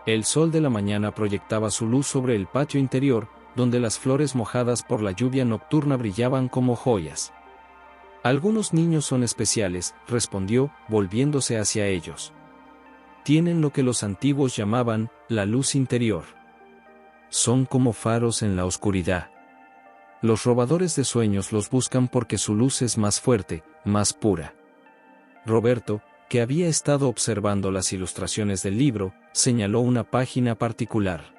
El sol de la mañana proyectaba su luz sobre el patio interior, donde las flores mojadas por la lluvia nocturna brillaban como joyas. Algunos niños son especiales, respondió, volviéndose hacia ellos. Tienen lo que los antiguos llamaban la luz interior. Son como faros en la oscuridad. Los robadores de sueños los buscan porque su luz es más fuerte, más pura. Roberto, que había estado observando las ilustraciones del libro, señaló una página particular.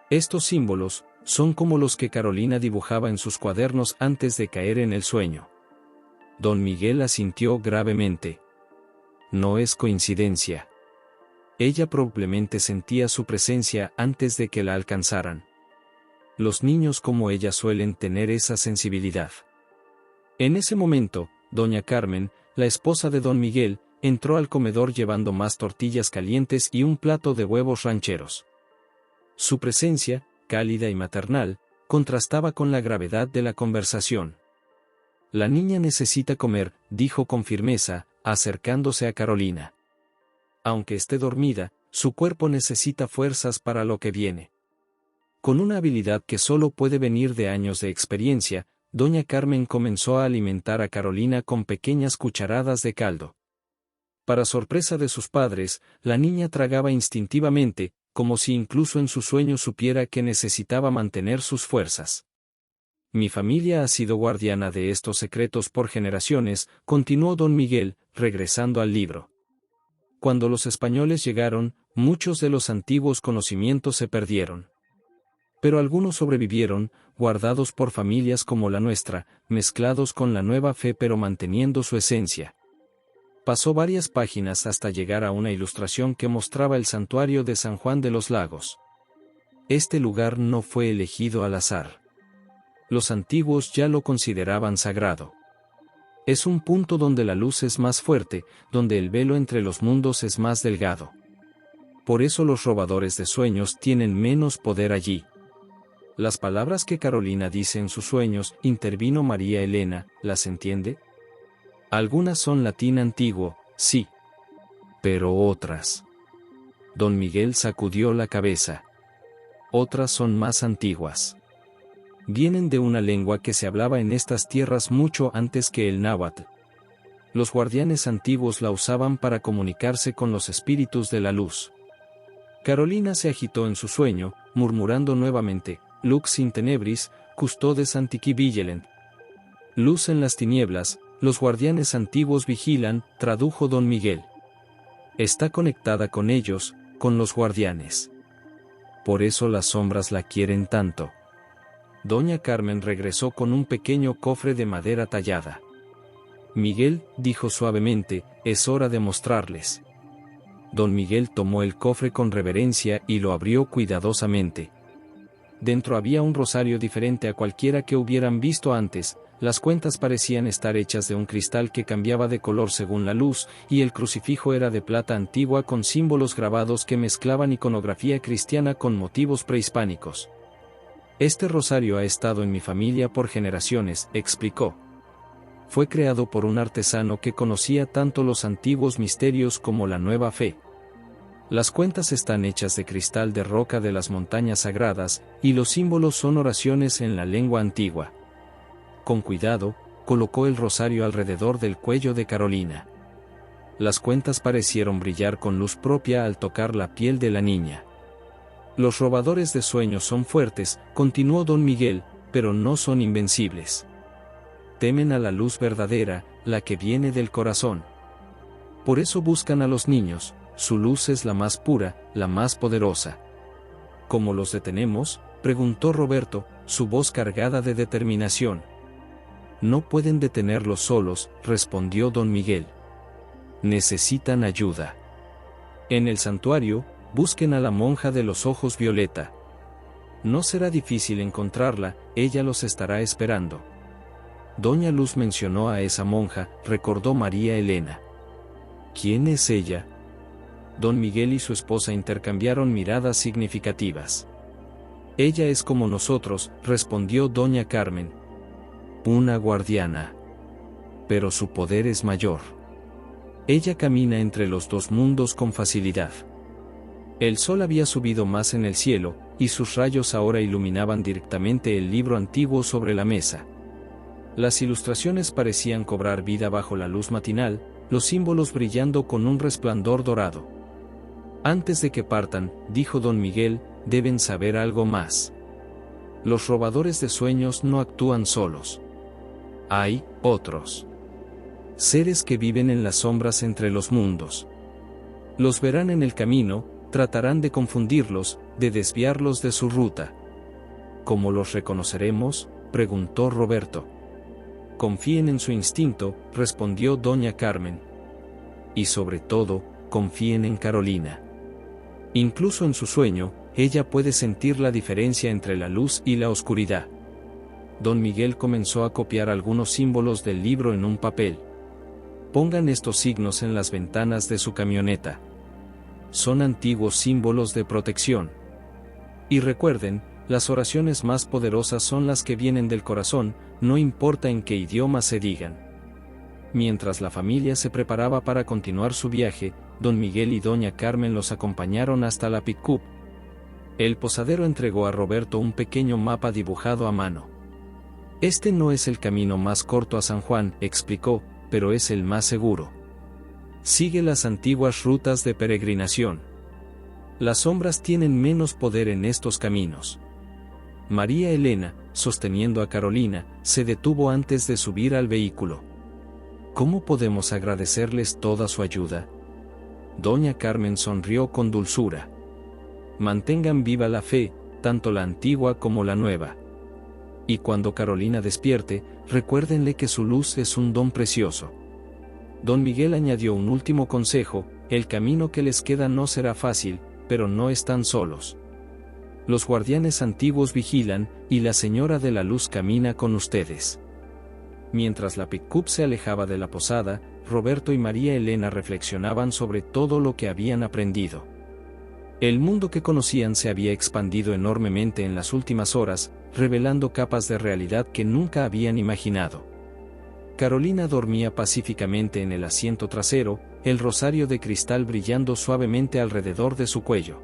Estos símbolos son como los que Carolina dibujaba en sus cuadernos antes de caer en el sueño. Don Miguel asintió gravemente. No es coincidencia. Ella probablemente sentía su presencia antes de que la alcanzaran. Los niños como ella suelen tener esa sensibilidad. En ese momento, doña Carmen, la esposa de don Miguel, entró al comedor llevando más tortillas calientes y un plato de huevos rancheros. Su presencia, cálida y maternal, contrastaba con la gravedad de la conversación. La niña necesita comer, dijo con firmeza, acercándose a Carolina. Aunque esté dormida, su cuerpo necesita fuerzas para lo que viene. Con una habilidad que solo puede venir de años de experiencia, doña Carmen comenzó a alimentar a Carolina con pequeñas cucharadas de caldo. Para sorpresa de sus padres, la niña tragaba instintivamente, como si incluso en su sueño supiera que necesitaba mantener sus fuerzas. Mi familia ha sido guardiana de estos secretos por generaciones, continuó don Miguel, regresando al libro. Cuando los españoles llegaron, muchos de los antiguos conocimientos se perdieron. Pero algunos sobrevivieron, guardados por familias como la nuestra, mezclados con la nueva fe pero manteniendo su esencia. Pasó varias páginas hasta llegar a una ilustración que mostraba el santuario de San Juan de los Lagos. Este lugar no fue elegido al azar. Los antiguos ya lo consideraban sagrado. Es un punto donde la luz es más fuerte, donde el velo entre los mundos es más delgado. Por eso los robadores de sueños tienen menos poder allí. Las palabras que Carolina dice en sus sueños, intervino María Elena, ¿las entiende? Algunas son latín antiguo, sí. Pero otras. Don Miguel sacudió la cabeza. Otras son más antiguas. Vienen de una lengua que se hablaba en estas tierras mucho antes que el náhuatl. Los guardianes antiguos la usaban para comunicarse con los espíritus de la luz. Carolina se agitó en su sueño, murmurando nuevamente, Lux in tenebris, custodes antiqui vigilent. Luz en las tinieblas, los guardianes antiguos vigilan, tradujo don Miguel. Está conectada con ellos, con los guardianes. Por eso las sombras la quieren tanto. Doña Carmen regresó con un pequeño cofre de madera tallada. Miguel, dijo suavemente, es hora de mostrarles. Don Miguel tomó el cofre con reverencia y lo abrió cuidadosamente. Dentro había un rosario diferente a cualquiera que hubieran visto antes, las cuentas parecían estar hechas de un cristal que cambiaba de color según la luz, y el crucifijo era de plata antigua con símbolos grabados que mezclaban iconografía cristiana con motivos prehispánicos. Este rosario ha estado en mi familia por generaciones, explicó. Fue creado por un artesano que conocía tanto los antiguos misterios como la nueva fe. Las cuentas están hechas de cristal de roca de las montañas sagradas, y los símbolos son oraciones en la lengua antigua. Con cuidado, colocó el rosario alrededor del cuello de Carolina. Las cuentas parecieron brillar con luz propia al tocar la piel de la niña. Los robadores de sueños son fuertes, continuó don Miguel, pero no son invencibles. Temen a la luz verdadera, la que viene del corazón. Por eso buscan a los niños. Su luz es la más pura, la más poderosa. ¿Cómo los detenemos?, preguntó Roberto, su voz cargada de determinación. No pueden detenerlos solos, respondió don Miguel. Necesitan ayuda. En el santuario, busquen a la monja de los ojos violeta. No será difícil encontrarla, ella los estará esperando. Doña Luz mencionó a esa monja, recordó María Elena. ¿Quién es ella? Don Miguel y su esposa intercambiaron miradas significativas. Ella es como nosotros, respondió doña Carmen. Una guardiana. Pero su poder es mayor. Ella camina entre los dos mundos con facilidad. El sol había subido más en el cielo, y sus rayos ahora iluminaban directamente el libro antiguo sobre la mesa. Las ilustraciones parecían cobrar vida bajo la luz matinal, los símbolos brillando con un resplandor dorado. Antes de que partan, dijo don Miguel, deben saber algo más. Los robadores de sueños no actúan solos. Hay otros seres que viven en las sombras entre los mundos. Los verán en el camino, tratarán de confundirlos, de desviarlos de su ruta. ¿Cómo los reconoceremos?, preguntó Roberto. Confíen en su instinto, respondió doña Carmen. Y sobre todo, confíen en Carolina. Incluso en su sueño, ella puede sentir la diferencia entre la luz y la oscuridad. Don Miguel comenzó a copiar algunos símbolos del libro en un papel. Pongan estos signos en las ventanas de su camioneta. Son antiguos símbolos de protección. Y recuerden, las oraciones más poderosas son las que vienen del corazón, no importa en qué idioma se digan. Mientras la familia se preparaba para continuar su viaje, don Miguel y doña Carmen los acompañaron hasta la pick-up. El posadero entregó a Roberto un pequeño mapa dibujado a mano. Este no es el camino más corto a San Juan, explicó, pero es el más seguro. Sigue las antiguas rutas de peregrinación. Las sombras tienen menos poder en estos caminos. María Elena, sosteniendo a Carolina, se detuvo antes de subir al vehículo. ¿Cómo podemos agradecerles toda su ayuda? Doña Carmen sonrió con dulzura. Mantengan viva la fe, tanto la antigua como la nueva. Y cuando Carolina despierte, recuérdenle que su luz es un don precioso. Don Miguel añadió un último consejo: el camino que les queda no será fácil, pero no están solos. Los guardianes antiguos vigilan, y la Señora de la Luz camina con ustedes. Mientras la pick-up se alejaba de la posada, Roberto y María Elena reflexionaban sobre todo lo que habían aprendido. El mundo que conocían se había expandido enormemente en las últimas horas, revelando capas de realidad que nunca habían imaginado. Carolina dormía pacíficamente en el asiento trasero, el rosario de cristal brillando suavemente alrededor de su cuello.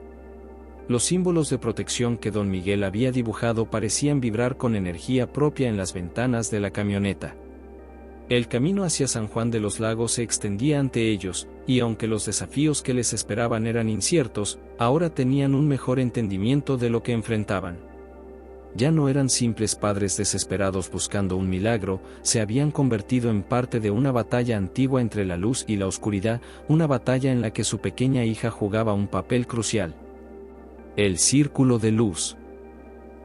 Los símbolos de protección que don Miguel había dibujado parecían vibrar con energía propia en las ventanas de la camioneta. El camino hacia San Juan de los Lagos se extendía ante ellos, y aunque los desafíos que les esperaban eran inciertos, ahora tenían un mejor entendimiento de lo que enfrentaban. Ya no eran simples padres desesperados buscando un milagro, se habían convertido en parte de una batalla antigua entre la luz y la oscuridad, una batalla en la que su pequeña hija jugaba un papel crucial. El círculo de luz.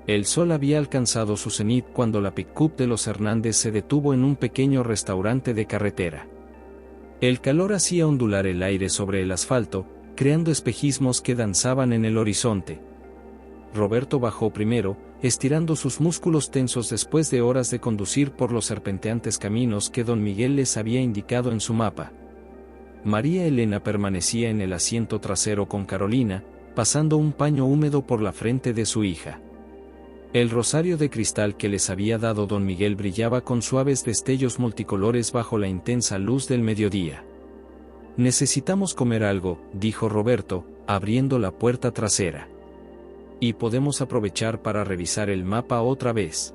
El sol había alcanzado su cenit cuando la pick-up de los Hernández se detuvo en un pequeño restaurante de carretera. El calor hacía ondular el aire sobre el asfalto, creando espejismos que danzaban en el horizonte. Roberto bajó primero, estirando sus músculos tensos después de horas de conducir por los serpenteantes caminos que don Miguel les había indicado en su mapa. María Elena permanecía en el asiento trasero con Carolina, pasando un paño húmedo por la frente de su hija. El rosario de cristal que les había dado don Miguel brillaba con suaves destellos multicolores bajo la intensa luz del mediodía. Necesitamos comer algo, dijo Roberto, abriendo la puerta trasera. Y podemos aprovechar para revisar el mapa otra vez.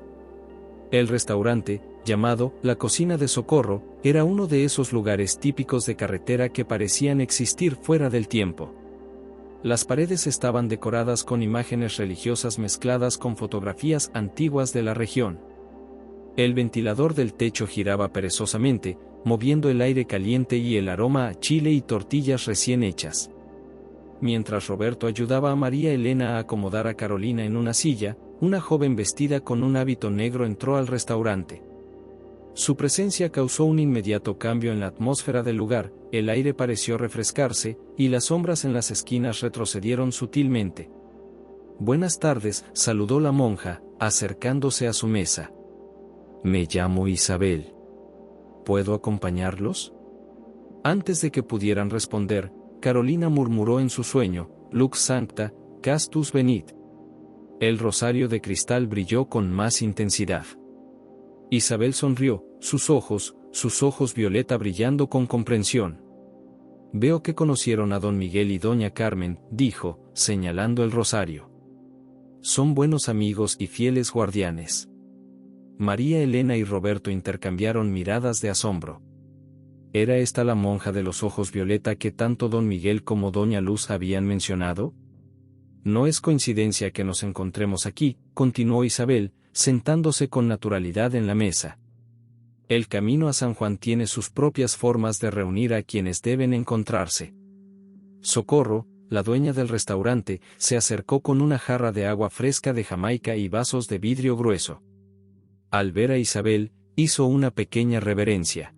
El restaurante, llamado La Cocina de Socorro, era uno de esos lugares típicos de carretera que parecían existir fuera del tiempo. Las paredes estaban decoradas con imágenes religiosas mezcladas con fotografías antiguas de la región. El ventilador del techo giraba perezosamente, moviendo el aire caliente y el aroma a chile y tortillas recién hechas. Mientras Roberto ayudaba a María Elena a acomodar a Carolina en una silla, una joven vestida con un hábito negro entró al restaurante. Su presencia causó un inmediato cambio en la atmósfera del lugar, el aire pareció refrescarse, y las sombras en las esquinas retrocedieron sutilmente. «Buenas tardes», saludó la monja, acercándose a su mesa. «Me llamo Isabel. ¿Puedo acompañarlos?». Antes de que pudieran responder, Carolina murmuró en su sueño: «Lux sancta, castus venit». El rosario de cristal brilló con más intensidad. Isabel sonrió, sus ojos violeta brillando con comprensión. «Veo que conocieron a don Miguel y doña Carmen», dijo, señalando el rosario. «Son buenos amigos y fieles guardianes». María Elena y Roberto intercambiaron miradas de asombro. ¿Era esta la monja de los ojos violeta que tanto don Miguel como doña Luz habían mencionado? No es coincidencia que nos encontremos aquí, continuó Isabel, sentándose con naturalidad en la mesa. El camino a San Juan tiene sus propias formas de reunir a quienes deben encontrarse. Socorro, la dueña del restaurante, se acercó con una jarra de agua fresca de Jamaica y vasos de vidrio grueso. Al ver a Isabel, hizo una pequeña reverencia.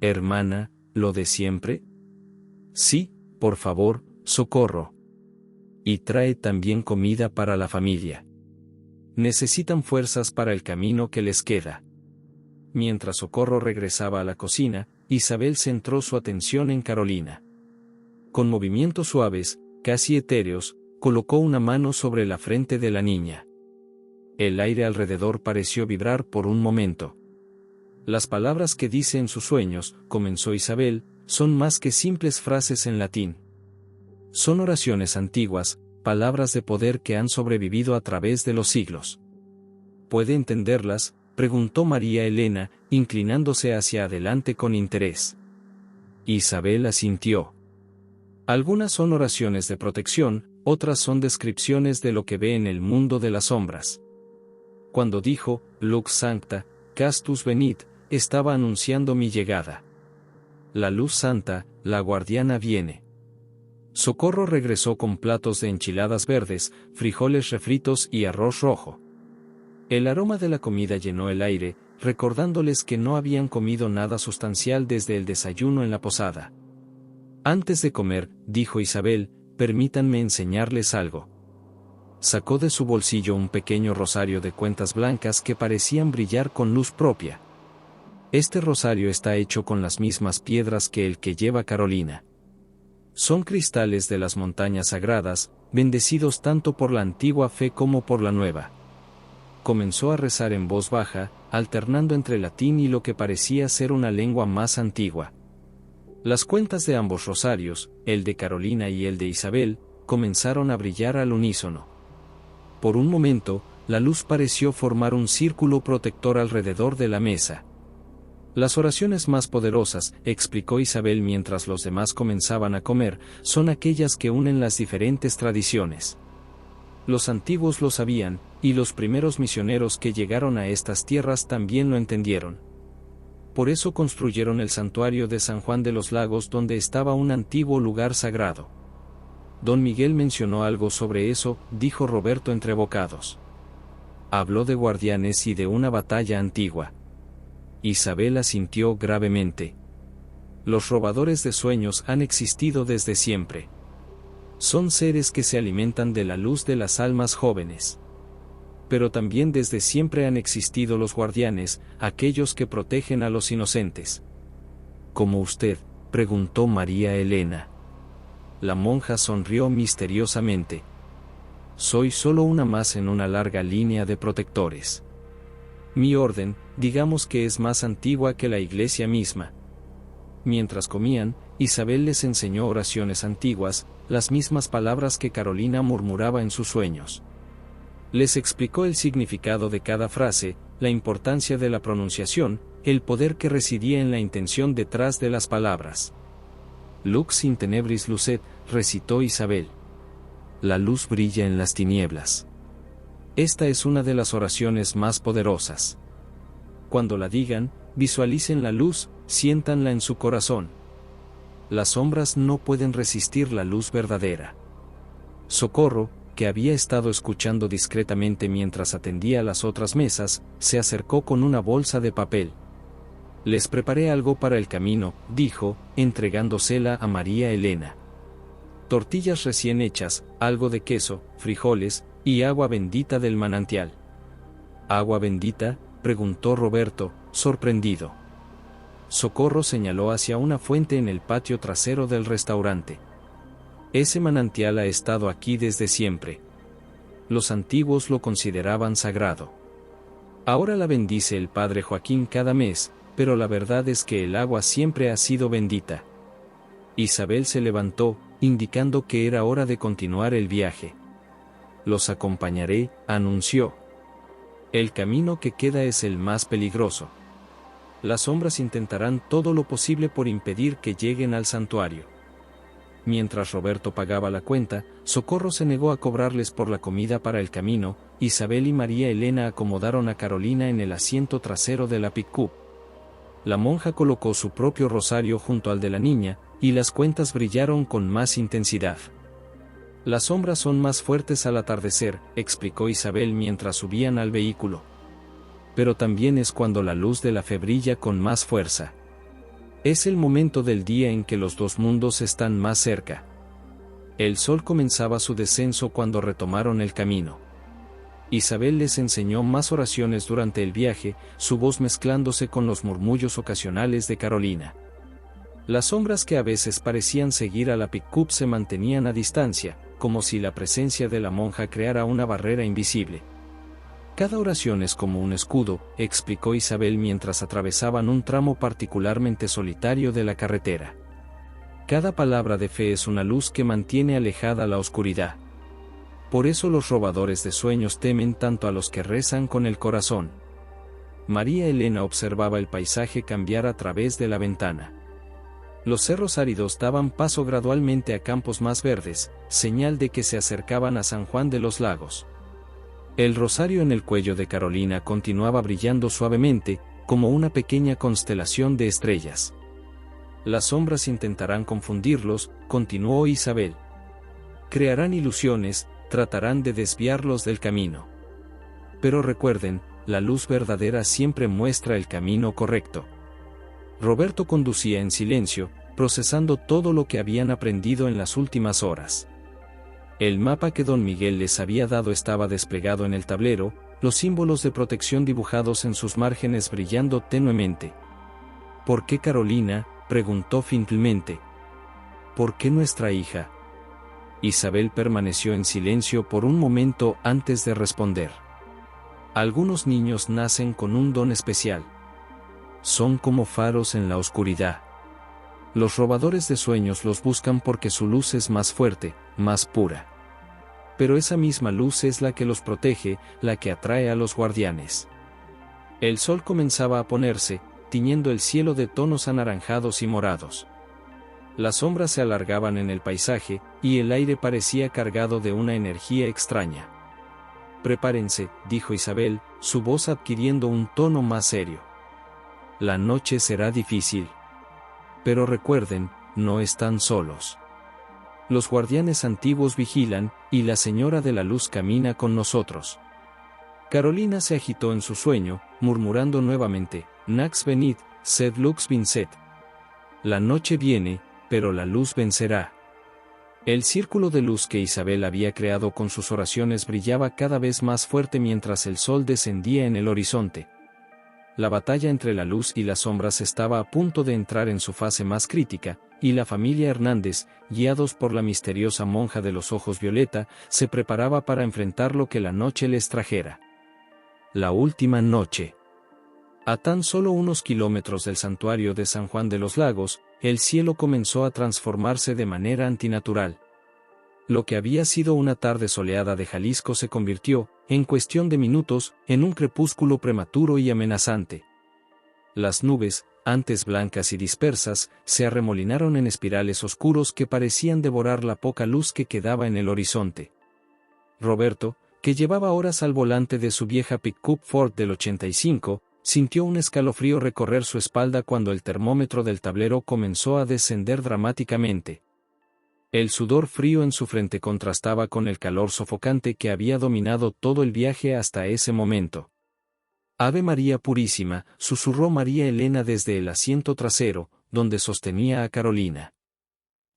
«Hermana, ¿lo de siempre?» «Sí, por favor, Socorro. Y trae también comida para la familia. Necesitan fuerzas para el camino que les queda». Mientras Socorro regresaba a la cocina, Isabel centró su atención en Carolina. Con movimientos suaves, casi etéreos, colocó una mano sobre la frente de la niña. El aire alrededor pareció vibrar por un momento. «Las palabras que dice en sus sueños», comenzó Isabel, «son más que simples frases en latín. Son oraciones antiguas, palabras de poder que han sobrevivido a través de los siglos». «¿Puede entenderlas?», preguntó María Elena, inclinándose hacia adelante con interés. Isabel asintió. «Algunas son oraciones de protección, otras son descripciones de lo que ve en el mundo de las sombras. Cuando dijo, Lux Sancta, Castus Venit, estaba anunciando mi llegada. La luz santa, la guardiana viene». Socorro regresó con platos de enchiladas verdes, frijoles refritos y arroz rojo. El aroma de la comida llenó el aire, recordándoles que no habían comido nada sustancial desde el desayuno en la posada. «Antes de comer», dijo Isabel, «permítanme enseñarles algo». Sacó de su bolsillo un pequeño rosario de cuentas blancas que parecían brillar con luz propia. «Este rosario está hecho con las mismas piedras que el que lleva Carolina. Son cristales de las montañas sagradas, bendecidos tanto por la antigua fe como por la nueva». Comenzó a rezar en voz baja, alternando entre latín y lo que parecía ser una lengua más antigua. Las cuentas de ambos rosarios, el de Carolina y el de Isabel, comenzaron a brillar al unísono. Por un momento, la luz pareció formar un círculo protector alrededor de la mesa. «Las oraciones más poderosas», explicó Isabel mientras los demás comenzaban a comer, «son aquellas que unen las diferentes tradiciones. Los antiguos lo sabían, y los primeros misioneros que llegaron a estas tierras también lo entendieron. Por eso construyeron el santuario de San Juan de los Lagos donde estaba un antiguo lugar sagrado». «Don Miguel mencionó algo sobre eso», dijo Roberto entre bocados. «Habló de guardianes y de una batalla antigua». Isabel asintió gravemente. «Los robadores de sueños han existido desde siempre. Son seres que se alimentan de la luz de las almas jóvenes. Pero también desde siempre han existido los guardianes, aquellos que protegen a los inocentes». «¿Como usted?», preguntó María Elena. La monja sonrió misteriosamente. «Soy solo una más en una larga línea de protectores. Mi orden, digamos que es más antigua que la iglesia misma». Mientras comían, Isabel les enseñó oraciones antiguas, las mismas palabras que Carolina murmuraba en sus sueños. Les explicó el significado de cada frase, la importancia de la pronunciación, el poder que residía en la intención detrás de las palabras. «Lux in tenebris lucet», recitó Isabel. «La luz brilla en las tinieblas». Esta es una de las oraciones más poderosas. Cuando la digan, visualicen la luz, siéntanla en su corazón. Las sombras no pueden resistir la luz verdadera. Socorro, que había estado escuchando discretamente mientras atendía a las otras mesas, se acercó con una bolsa de papel. «Les preparé algo para el camino», dijo, entregándosela a María Elena. «Tortillas recién hechas, algo de queso, frijoles, y agua bendita del manantial». «¿Agua bendita?», preguntó Roberto, sorprendido. Socorro señaló hacia una fuente en el patio trasero del restaurante. «Ese manantial ha estado aquí desde siempre. Los antiguos lo consideraban sagrado. Ahora la bendice el padre Joaquín cada mes, pero la verdad es que el agua siempre ha sido bendita». Isabel se levantó, indicando que era hora de continuar el viaje. «Los acompañaré», anunció. «El camino que queda es el más peligroso. Las sombras intentarán todo lo posible por impedir que lleguen al santuario. mientras Roberto pagaba la cuenta, Socorro se negó a cobrarles por la comida para el camino. Isabel y María Elena acomodaron a Carolina en el asiento trasero de la pick-up. La monja colocó su propio rosario junto al de la niña, y las cuentas brillaron con más intensidad. Las sombras son más fuertes al atardecer, explicó Isabel mientras subían al vehículo. Pero también es cuando la luz de la fe brilla con más fuerza. Es el momento del día en que los dos mundos están más cerca. El sol comenzaba su descenso cuando retomaron el camino. Isabel les enseñó más oraciones durante el viaje, su voz mezclándose con los murmullos ocasionales de Carolina. Las sombras que a veces parecían seguir a la pick-up se mantenían a distancia, como si la presencia de la monja creara una barrera invisible. Cada oración es como un escudo, explicó Isabel mientras atravesaban un tramo particularmente solitario de la carretera. Cada palabra de fe es una luz que mantiene alejada la oscuridad. Por eso los robadores de sueños temen tanto a los que rezan con el corazón. María Elena observaba el paisaje cambiar a través de la ventana. Los cerros áridos daban paso gradualmente a campos más verdes, señal de que se acercaban a San Juan de los Lagos. El rosario en el cuello de Carolina continuaba brillando suavemente, como una pequeña constelación de estrellas. Las sombras intentarán confundirlos, continuó Isabel. Crearán ilusiones, tratarán de desviarlos del camino. Pero recuerden, la luz verdadera siempre muestra el camino correcto. Roberto conducía en silencio, procesando todo lo que habían aprendido en las últimas horas. El mapa que don Miguel les había dado estaba desplegado en el tablero, los símbolos de protección dibujados en sus márgenes brillando tenuemente. ¿Por qué Carolina?, preguntó finalmente. ¿Por qué nuestra hija? Isabel permaneció en silencio por un momento antes de responder. Algunos niños nacen con un don especial. Son como faros en la oscuridad. Los robadores de sueños los buscan porque su luz es más fuerte, más pura. Pero esa misma luz es la que los protege, la que atrae a los guardianes. El sol comenzaba a ponerse, tiñendo el cielo de tonos anaranjados y morados. Las sombras se alargaban en el paisaje, y el aire parecía cargado de una energía extraña. Prepárense, dijo Isabel, su voz adquiriendo un tono más serio. La noche será difícil. Pero recuerden, no están solos. Los guardianes antiguos vigilan, y la Señora de la Luz camina con nosotros. Carolina se agitó en su sueño, murmurando nuevamente, Nax venid, sed lux vincet. La noche viene, pero la luz vencerá. El círculo de luz que Isabel había creado con sus oraciones brillaba cada vez más fuerte mientras el sol descendía en el horizonte. La batalla entre la luz y las sombras estaba a punto de entrar en su fase más crítica, y la familia Hernández, guiados por la misteriosa monja de los ojos violeta, se preparaba para enfrentar lo que la noche les trajera. La última noche. A tan solo unos kilómetros del santuario de San Juan de los Lagos, el cielo comenzó a transformarse de manera antinatural. Lo que había sido una tarde soleada de Jalisco se convirtió, en cuestión de minutos, en un crepúsculo prematuro y amenazante. Las nubes, antes blancas y dispersas, se arremolinaron en espirales oscuros que parecían devorar la poca luz que quedaba en el horizonte. Roberto, que llevaba horas al volante de su vieja pick-up Ford del 85, sintió un escalofrío recorrer su espalda cuando el termómetro del tablero comenzó a descender dramáticamente. El sudor frío en su frente contrastaba con el calor sofocante que había dominado todo el viaje hasta ese momento. «Ave María Purísima», susurró María Elena desde el asiento trasero, donde sostenía a Carolina.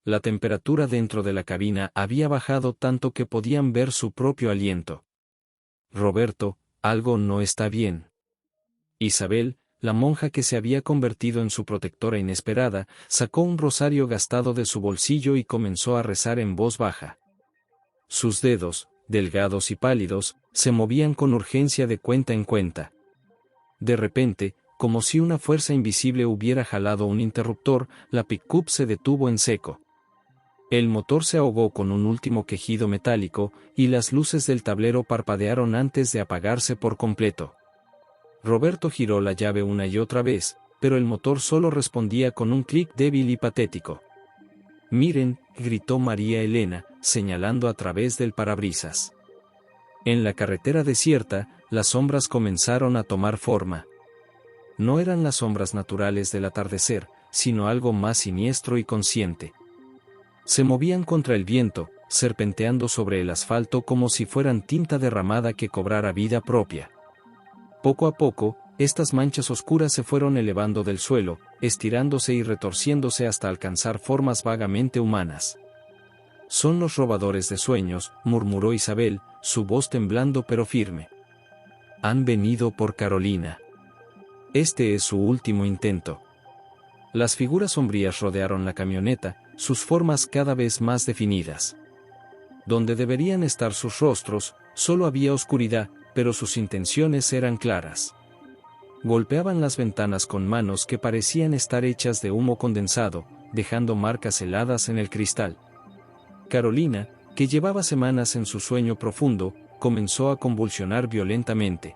La temperatura dentro de la cabina había bajado tanto que podían ver su propio aliento. «Roberto, algo no está bien». Isabel, la monja que se había convertido en su protectora inesperada, sacó un rosario gastado de su bolsillo y comenzó a rezar en voz baja. Sus dedos, delgados y pálidos, se movían con urgencia de cuenta en cuenta. De repente, como si una fuerza invisible hubiera jalado un interruptor, la pick-up se detuvo en seco. El motor se ahogó con un último quejido metálico, y las luces del tablero parpadearon antes de apagarse por completo. Roberto giró la llave una y otra vez, pero el motor solo respondía con un clic débil y patético. Miren, gritó María Elena, señalando a través del parabrisas. En la carretera desierta, las sombras comenzaron a tomar forma. No eran las sombras naturales del atardecer, sino algo más siniestro y consciente. Se movían contra el viento, serpenteando sobre el asfalto como si fueran tinta derramada que cobrara vida propia. Poco a poco, estas manchas oscuras se fueron elevando del suelo, estirándose y retorciéndose hasta alcanzar formas vagamente humanas. «Son los robadores de sueños», murmuró Isabel, su voz temblando pero firme. «Han venido por Carolina. Este es su último intento». Las figuras sombrías rodearon la camioneta, sus formas cada vez más definidas. Donde deberían estar sus rostros, solo había oscuridad, pero sus intenciones eran claras. Golpeaban las ventanas con manos que parecían estar hechas de humo condensado, dejando marcas heladas en el cristal. Carolina, que llevaba semanas en su sueño profundo, comenzó a convulsionar violentamente.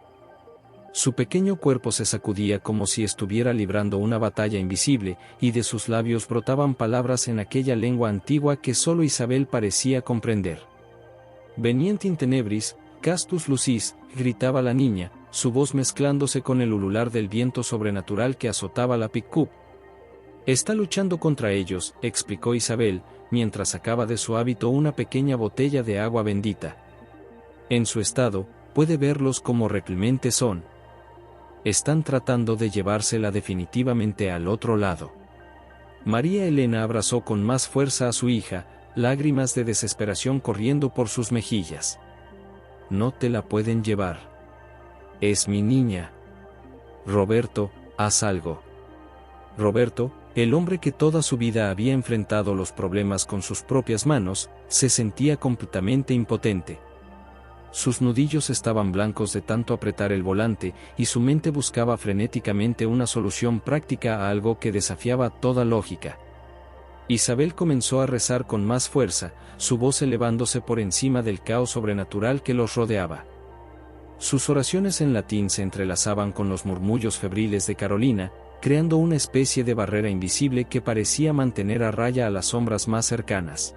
Su pequeño cuerpo se sacudía como si estuviera librando una batalla invisible, y de sus labios brotaban palabras en aquella lengua antigua que solo Isabel parecía comprender. «Venient in tenebris, castus lucis», gritaba la niña, su voz mezclándose con el ulular del viento sobrenatural que azotaba la pick-up. «Está luchando contra ellos», explicó Isabel, mientras sacaba de su hábito una pequeña botella de agua bendita. «En su estado, puede verlos como realmente son. Están tratando de llevársela definitivamente al otro lado». María Elena abrazó con más fuerza a su hija, lágrimas de desesperación corriendo por sus mejillas. «No te la pueden llevar. Es mi niña. Roberto, haz algo». Roberto, el hombre que toda su vida había enfrentado los problemas con sus propias manos, se sentía completamente impotente. Sus nudillos estaban blancos de tanto apretar el volante, y su mente buscaba frenéticamente una solución práctica a algo que desafiaba toda lógica. Isabel comenzó a rezar con más fuerza, su voz elevándose por encima del caos sobrenatural que los rodeaba. Sus oraciones en latín se entrelazaban con los murmullos febriles de Carolina, creando una especie de barrera invisible que parecía mantener a raya a las sombras más cercanas.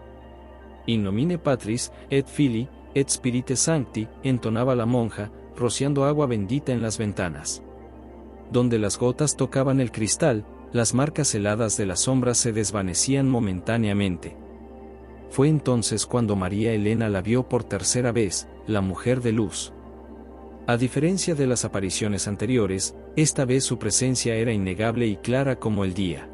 «In nomine Patris, et Filii, et Spiritus Sancti», entonaba la monja, rociando agua bendita en las ventanas. Donde las gotas tocaban el cristal, las marcas heladas de las sombras se desvanecían momentáneamente. Fue entonces cuando María Elena la vio por tercera vez, la mujer de luz. A diferencia de las apariciones anteriores, esta vez su presencia era innegable y clara como el día.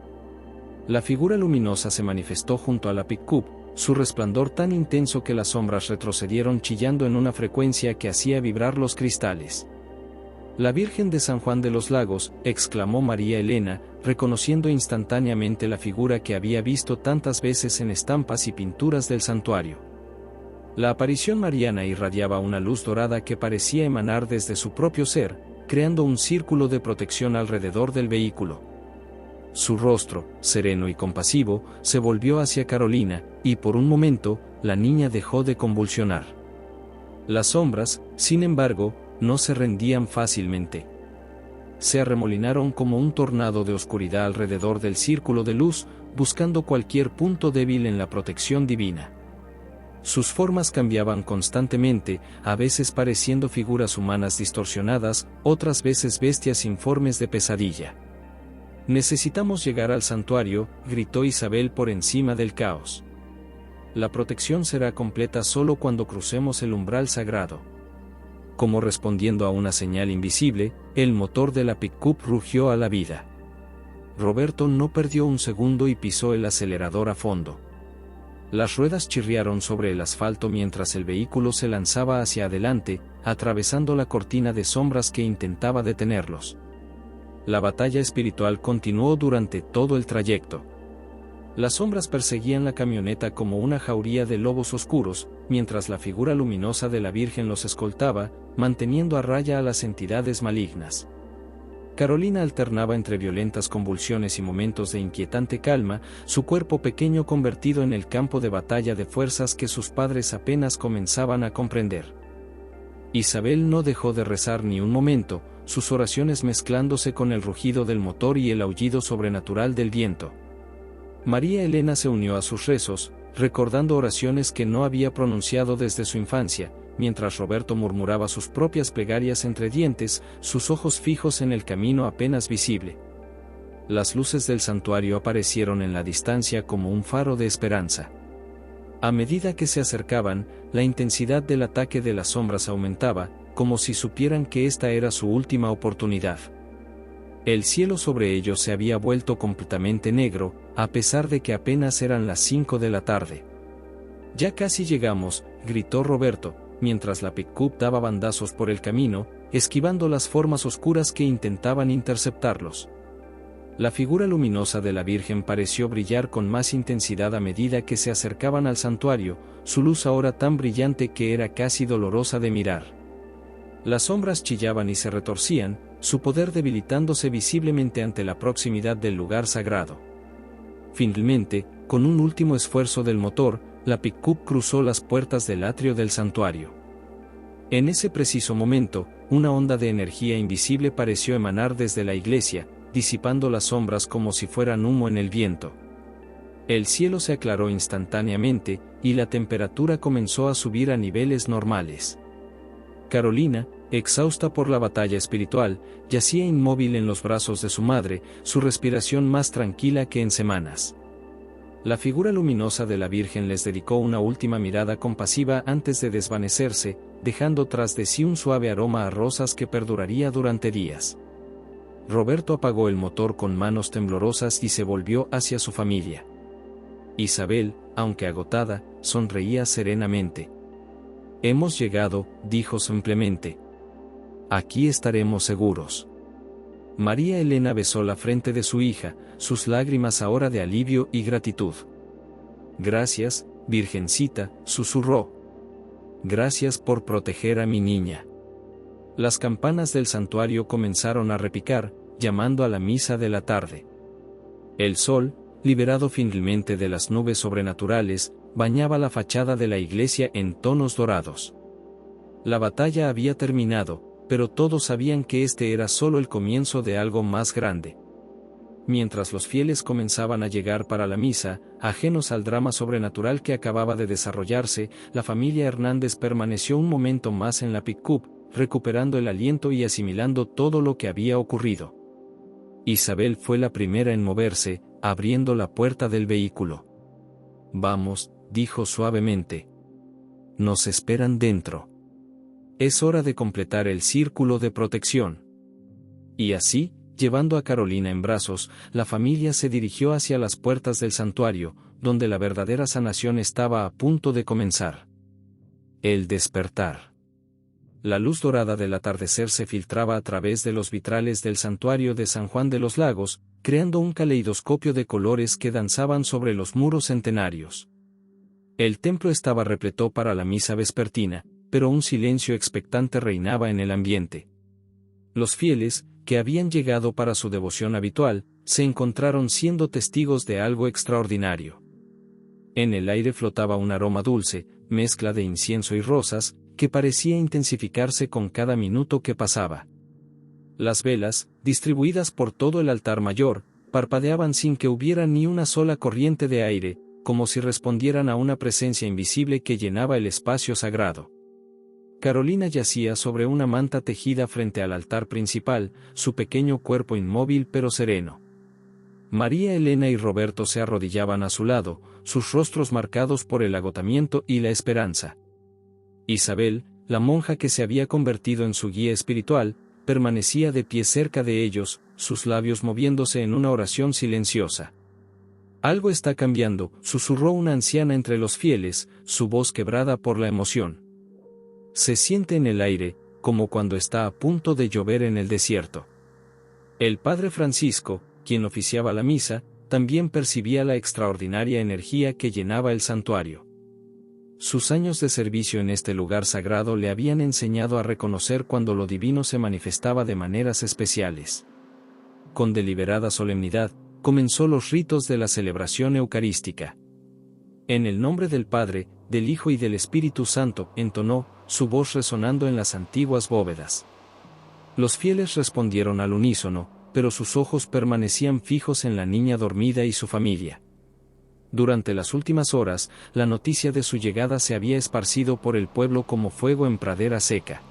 La figura luminosa se manifestó junto a la pick-up, su resplandor tan intenso que las sombras retrocedieron chillando en una frecuencia que hacía vibrar los cristales. «La Virgen de San Juan de los Lagos», exclamó María Elena, reconociendo instantáneamente la figura que había visto tantas veces en estampas y pinturas del santuario. La aparición mariana irradiaba una luz dorada que parecía emanar desde su propio ser, creando un círculo de protección alrededor del vehículo. Su rostro, sereno y compasivo, se volvió hacia Carolina, y por un momento, la niña dejó de convulsionar. Las sombras, sin embargo, no se rendían fácilmente. Se arremolinaron como un tornado de oscuridad alrededor del círculo de luz, buscando cualquier punto débil en la protección divina. Sus formas cambiaban constantemente, a veces pareciendo figuras humanas distorsionadas, otras veces bestias informes de pesadilla. «Necesitamos llegar al santuario», gritó Isabel por encima del caos. «La protección será completa solo cuando crucemos el umbral sagrado». Como respondiendo a una señal invisible, el motor de la pick-up rugió a la vida. Roberto no perdió un segundo y pisó el acelerador a fondo. Las ruedas chirriaron sobre el asfalto mientras el vehículo se lanzaba hacia adelante, atravesando la cortina de sombras que intentaba detenerlos. La batalla espiritual continuó durante todo el trayecto. Las sombras perseguían la camioneta como una jauría de lobos oscuros, mientras la figura luminosa de la Virgen los escoltaba, manteniendo a raya a las entidades malignas. Carolina alternaba entre violentas convulsiones y momentos de inquietante calma, su cuerpo pequeño convertido en el campo de batalla de fuerzas que sus padres apenas comenzaban a comprender. Isabel no dejó de rezar ni un momento, sus oraciones mezclándose con el rugido del motor y el aullido sobrenatural del viento. María Elena se unió a sus rezos, recordando oraciones que no había pronunciado desde su infancia, mientras Roberto murmuraba sus propias plegarias entre dientes, sus ojos fijos en el camino apenas visible. Las luces del santuario aparecieron en la distancia como un faro de esperanza. A medida que se acercaban, la intensidad del ataque de las sombras aumentaba, como si supieran que esta era su última oportunidad. El cielo sobre ellos se había vuelto completamente negro, a pesar de que apenas eran las 5 de la tarde. «Ya casi llegamos», gritó Roberto, mientras la pick-up daba bandazos por el camino, esquivando las formas oscuras que intentaban interceptarlos. La figura luminosa de la Virgen pareció brillar con más intensidad a medida que se acercaban al santuario, su luz ahora tan brillante que era casi dolorosa de mirar. Las sombras chillaban y se retorcían, su poder debilitándose visiblemente ante la proximidad del lugar sagrado. Finalmente, con un último esfuerzo del motor, la pick-up cruzó las puertas del atrio del santuario. En ese preciso momento, una onda de energía invisible pareció emanar desde la iglesia, disipando las sombras como si fueran humo en el viento. El cielo se aclaró instantáneamente, y la temperatura comenzó a subir a niveles normales. Carolina, exhausta por la batalla espiritual, yacía inmóvil en los brazos de su madre, su respiración más tranquila que en semanas. La figura luminosa de la Virgen les dedicó una última mirada compasiva antes de desvanecerse, dejando tras de sí un suave aroma a rosas que perduraría durante días. Roberto apagó el motor con manos temblorosas y se volvió hacia su familia. Isabel, aunque agotada, sonreía serenamente. «Hemos llegado», dijo simplemente. «Aquí estaremos seguros». María Elena besó la frente de su hija, sus lágrimas ahora de alivio y gratitud. «Gracias, Virgencita», susurró. «Gracias por proteger a mi niña». Las campanas del santuario comenzaron a repicar, llamando a la misa de la tarde. El sol, liberado finalmente de las nubes sobrenaturales, bañaba la fachada de la iglesia en tonos dorados. La batalla había terminado, pero todos sabían que este era solo el comienzo de algo más grande. Mientras los fieles comenzaban a llegar para la misa, ajenos al drama sobrenatural que acababa de desarrollarse, la familia Hernández permaneció un momento más en la pick-up, recuperando el aliento y asimilando todo lo que había ocurrido. Isabel fue la primera en moverse, abriendo la puerta del vehículo. «Vamos», dijo suavemente. «Nos esperan dentro. Es hora de completar el círculo de protección». Y así, llevando a Carolina en brazos, la familia se dirigió hacia las puertas del santuario, donde la verdadera sanación estaba a punto de comenzar. El despertar. La luz dorada del atardecer se filtraba a través de los vitrales del santuario de San Juan de los Lagos, creando un caleidoscopio de colores que danzaban sobre los muros centenarios. El templo estaba repleto para la misa vespertina, pero un silencio expectante reinaba en el ambiente. Los fieles, que habían llegado para su devoción habitual, se encontraron siendo testigos de algo extraordinario. En el aire flotaba un aroma dulce, mezcla de incienso y rosas, que parecía intensificarse con cada minuto que pasaba. Las velas, distribuidas por todo el altar mayor, parpadeaban sin que hubiera ni una sola corriente de aire, como si respondieran a una presencia invisible que llenaba el espacio sagrado. Carolina yacía sobre una manta tejida frente al altar principal, su pequeño cuerpo inmóvil pero sereno. María Elena y Roberto se arrodillaban a su lado, sus rostros marcados por el agotamiento y la esperanza. Isabel, la monja que se había convertido en su guía espiritual, permanecía de pie cerca de ellos, sus labios moviéndose en una oración silenciosa. «Algo está cambiando», susurró una anciana entre los fieles, su voz quebrada por la emoción. «Se siente en el aire, como cuando está a punto de llover en el desierto». El padre Francisco, quien oficiaba la misa, también percibía la extraordinaria energía que llenaba el santuario. Sus años de servicio en este lugar sagrado le habían enseñado a reconocer cuando lo divino se manifestaba de maneras especiales. Con deliberada solemnidad, comenzó los ritos de la celebración eucarística. «En el nombre del Padre, del Hijo y del Espíritu Santo», entonó, su voz resonando en las antiguas bóvedas. Los fieles respondieron al unísono, pero sus ojos permanecían fijos en la niña dormida y su familia. Durante las últimas horas, la noticia de su llegada se había esparcido por el pueblo como fuego en pradera seca.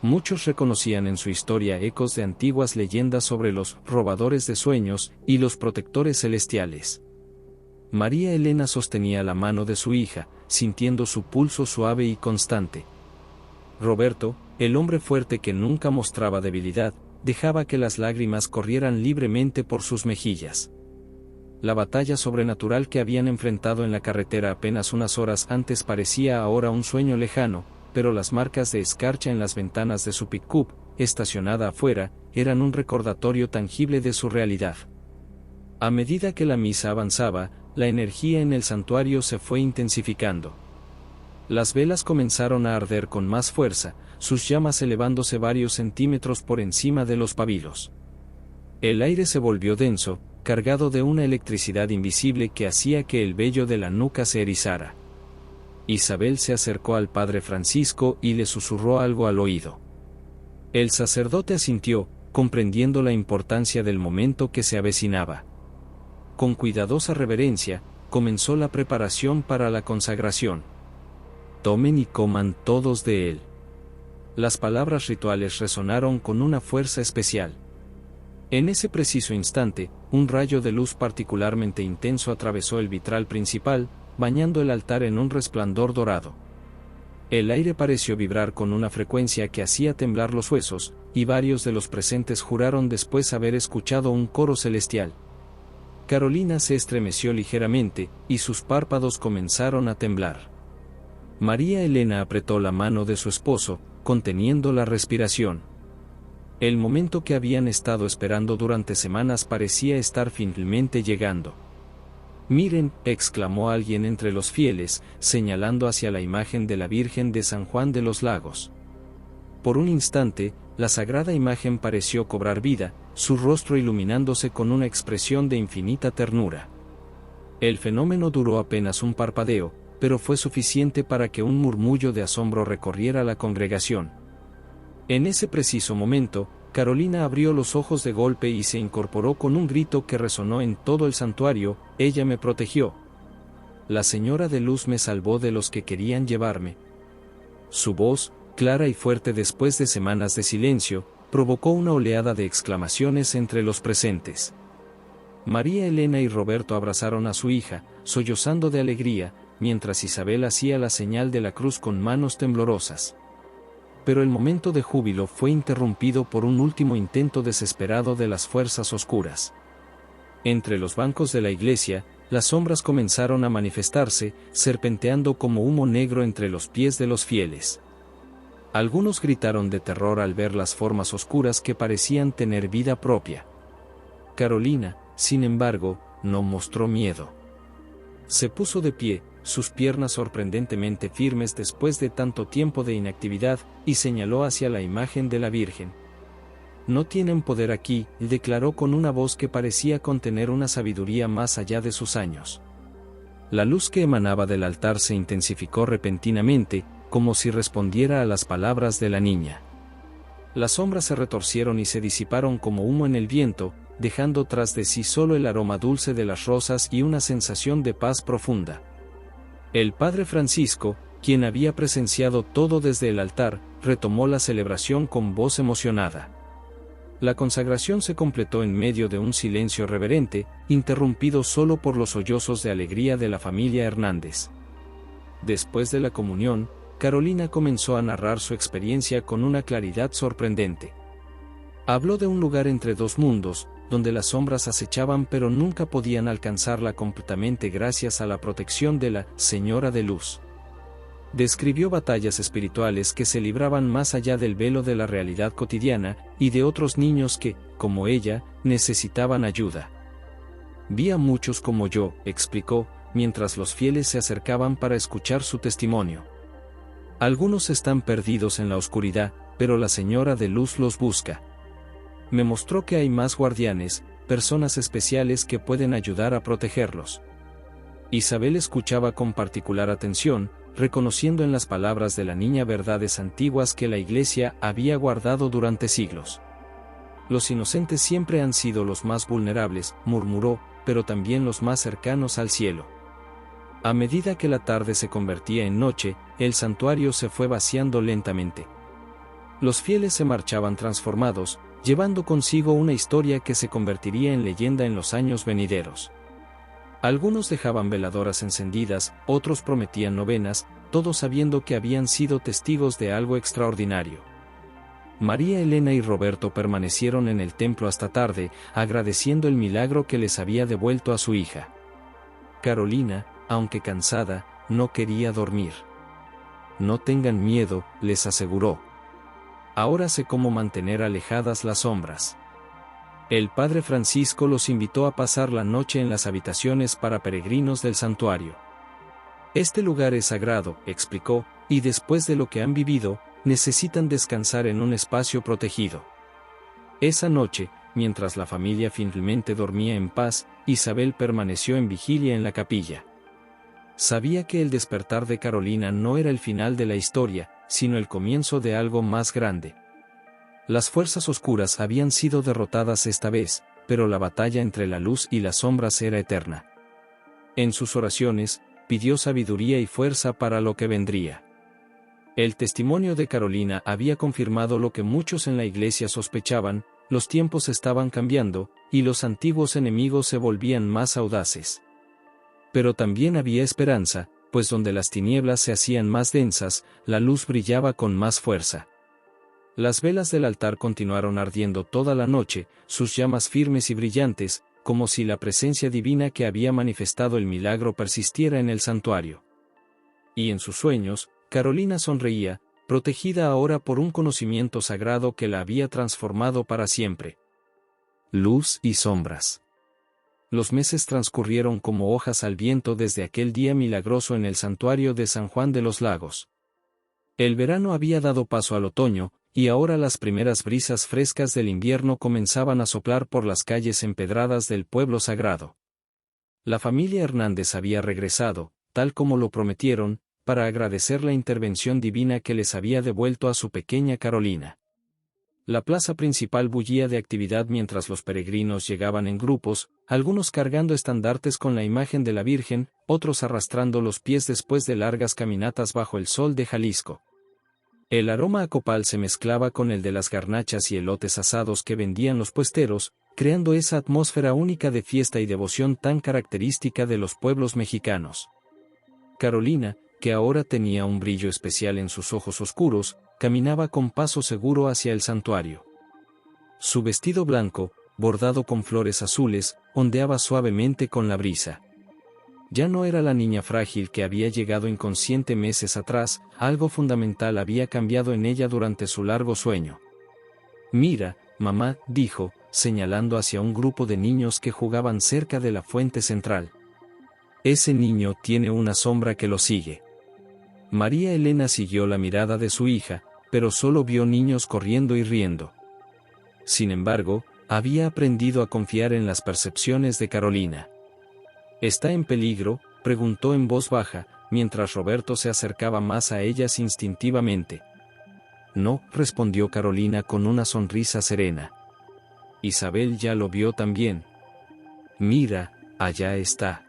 Muchos reconocían en su historia ecos de antiguas leyendas sobre los robadores de sueños y los protectores celestiales. María Elena sostenía la mano de su hija, sintiendo su pulso suave y constante. Roberto, el hombre fuerte que nunca mostraba debilidad, dejaba que las lágrimas corrieran libremente por sus mejillas. La batalla sobrenatural que habían enfrentado en la carretera apenas unas horas antes parecía ahora un sueño lejano, pero las marcas de escarcha en las ventanas de su pick-up, estacionada afuera, eran un recordatorio tangible de su realidad. A medida que la misa avanzaba, la energía en el santuario se fue intensificando. Las velas comenzaron a arder con más fuerza, sus llamas elevándose varios centímetros por encima de los pabilos. El aire se volvió denso, cargado de una electricidad invisible que hacía que el vello de la nuca se erizara. Isabel se acercó al padre Francisco y le susurró algo al oído. El sacerdote asintió, comprendiendo la importancia del momento que se avecinaba. Con cuidadosa reverencia, comenzó la preparación para la consagración. Tomen y coman todos de él. Las palabras rituales resonaron con una fuerza especial. En ese preciso instante, un rayo de luz particularmente intenso atravesó el vitral principal, bañando el altar en un resplandor dorado. El aire pareció vibrar con una frecuencia que hacía temblar los huesos, y varios de los presentes juraron después haber escuchado un coro celestial. Carolina se estremeció ligeramente, y sus párpados comenzaron a temblar. María Elena apretó la mano de su esposo, conteniendo la respiración. El momento que habían estado esperando durante semanas parecía estar finalmente llegando. «Miren», exclamó alguien entre los fieles, señalando hacia la imagen de la Virgen de San Juan de los Lagos. Por un instante, la sagrada imagen pareció cobrar vida, su rostro iluminándose con una expresión de infinita ternura. El fenómeno duró apenas un parpadeo, pero fue suficiente para que un murmullo de asombro recorriera la congregación. En ese preciso momento, Carolina abrió los ojos de golpe y se incorporó con un grito que resonó en todo el santuario: «Ella me protegió. La Señora de Luz me salvó de los que querían llevarme». Su voz, clara y fuerte después de semanas de silencio, provocó una oleada de exclamaciones entre los presentes. María Elena y Roberto abrazaron a su hija, sollozando de alegría, mientras Isabel hacía la señal de la cruz con manos temblorosas. Pero el momento de júbilo fue interrumpido por un último intento desesperado de las fuerzas oscuras. Entre los bancos de la iglesia, las sombras comenzaron a manifestarse, serpenteando como humo negro entre los pies de los fieles. Algunos gritaron de terror al ver las formas oscuras que parecían tener vida propia. Carolina, sin embargo, no mostró miedo. Se puso de pie, sus piernas sorprendentemente firmes después de tanto tiempo de inactividad, y señaló hacia la imagen de la Virgen. «No tienen poder aquí», declaró con una voz que parecía contener una sabiduría más allá de sus años. La luz que emanaba del altar se intensificó repentinamente, como si respondiera a las palabras de la niña. Las sombras se retorcieron y se disiparon como humo en el viento, dejando tras de sí solo el aroma dulce de las rosas y una sensación de paz profunda. El padre Francisco, quien había presenciado todo desde el altar, retomó la celebración con voz emocionada. La consagración se completó en medio de un silencio reverente, interrumpido solo por los sollozos de alegría de la familia Hernández. Después de la comunión, Carolina comenzó a narrar su experiencia con una claridad sorprendente. Habló de un lugar entre dos mundos, donde las sombras acechaban pero nunca podían alcanzarla completamente gracias a la protección de la Señora de Luz. Describió batallas espirituales que se libraban más allá del velo de la realidad cotidiana, y de otros niños que, como ella, necesitaban ayuda. «Vi a muchos como yo», explicó, mientras los fieles se acercaban para escuchar su testimonio. «Algunos están perdidos en la oscuridad, pero la Señora de Luz los busca. Me mostró que hay más guardianes, personas especiales que pueden ayudar a protegerlos». Isabel escuchaba con particular atención, reconociendo en las palabras de la niña verdades antiguas que la Iglesia había guardado durante siglos. «Los inocentes siempre han sido los más vulnerables», murmuró, pero también los más cercanos al cielo. A medida que la tarde se convertía en noche, el santuario se fue vaciando lentamente. Los fieles se marchaban transformados, llevando consigo una historia que se convertiría en leyenda en los años venideros. Algunos dejaban veladoras encendidas, otros prometían novenas, todos sabiendo que habían sido testigos de algo extraordinario. María Elena y Roberto permanecieron en el templo hasta tarde, agradeciendo el milagro que les había devuelto a su hija. Carolina, aunque cansada, no quería dormir. No tengan miedo, les aseguró. Ahora sé cómo mantener alejadas las sombras. El padre Francisco los invitó a pasar la noche en las habitaciones para peregrinos del santuario. Este lugar es sagrado, explicó, y después de lo que han vivido, necesitan descansar en un espacio protegido. Esa noche, mientras la familia finalmente dormía en paz, Isabel permaneció en vigilia en la capilla. Sabía que el despertar de Carolina no era el final de la historia, sino el comienzo de algo más grande. Las fuerzas oscuras habían sido derrotadas esta vez, pero la batalla entre la luz y las sombras era eterna. En sus oraciones, pidió sabiduría y fuerza para lo que vendría. El testimonio de Carolina había confirmado lo que muchos en la iglesia sospechaban: los tiempos estaban cambiando, y los antiguos enemigos se volvían más audaces. Pero también había esperanza, pues donde las tinieblas se hacían más densas, la luz brillaba con más fuerza. Las velas del altar continuaron ardiendo toda la noche, sus llamas firmes y brillantes, como si la presencia divina que había manifestado el milagro persistiera en el santuario. Y en sus sueños, Carolina sonreía, protegida ahora por un conocimiento sagrado que la había transformado para siempre. Luz y sombras. Los meses transcurrieron como hojas al viento desde aquel día milagroso en el santuario de San Juan de los Lagos. El verano había dado paso al otoño, y ahora las primeras brisas frescas del invierno comenzaban a soplar por las calles empedradas del pueblo sagrado. La familia Hernández había regresado, tal como lo prometieron, para agradecer la intervención divina que les había devuelto a su pequeña Carolina. La plaza principal bullía de actividad mientras los peregrinos llegaban en grupos, algunos cargando estandartes con la imagen de la Virgen, otros arrastrando los pies después de largas caminatas bajo el sol de Jalisco. El aroma a copal se mezclaba con el de las garnachas y elotes asados que vendían los puesteros, creando esa atmósfera única de fiesta y devoción tan característica de los pueblos mexicanos. Carolina, que ahora tenía un brillo especial en sus ojos oscuros, caminaba con paso seguro hacia el santuario. Su vestido blanco, bordado con flores azules, ondeaba suavemente con la brisa. Ya no era la niña frágil que había llegado inconsciente meses atrás, algo fundamental había cambiado en ella durante su largo sueño. «Mira, mamá», dijo, señalando hacia un grupo de niños que jugaban cerca de la fuente central. «Ese niño tiene una sombra que lo sigue». María Elena siguió la mirada de su hija, pero solo vio niños corriendo y riendo. Sin embargo, había aprendido a confiar en las percepciones de Carolina. «¿Está en peligro?», preguntó en voz baja, mientras Roberto se acercaba más a ellas instintivamente. «No», respondió Carolina con una sonrisa serena. «Isabel ya lo vio también. Mira, allá está».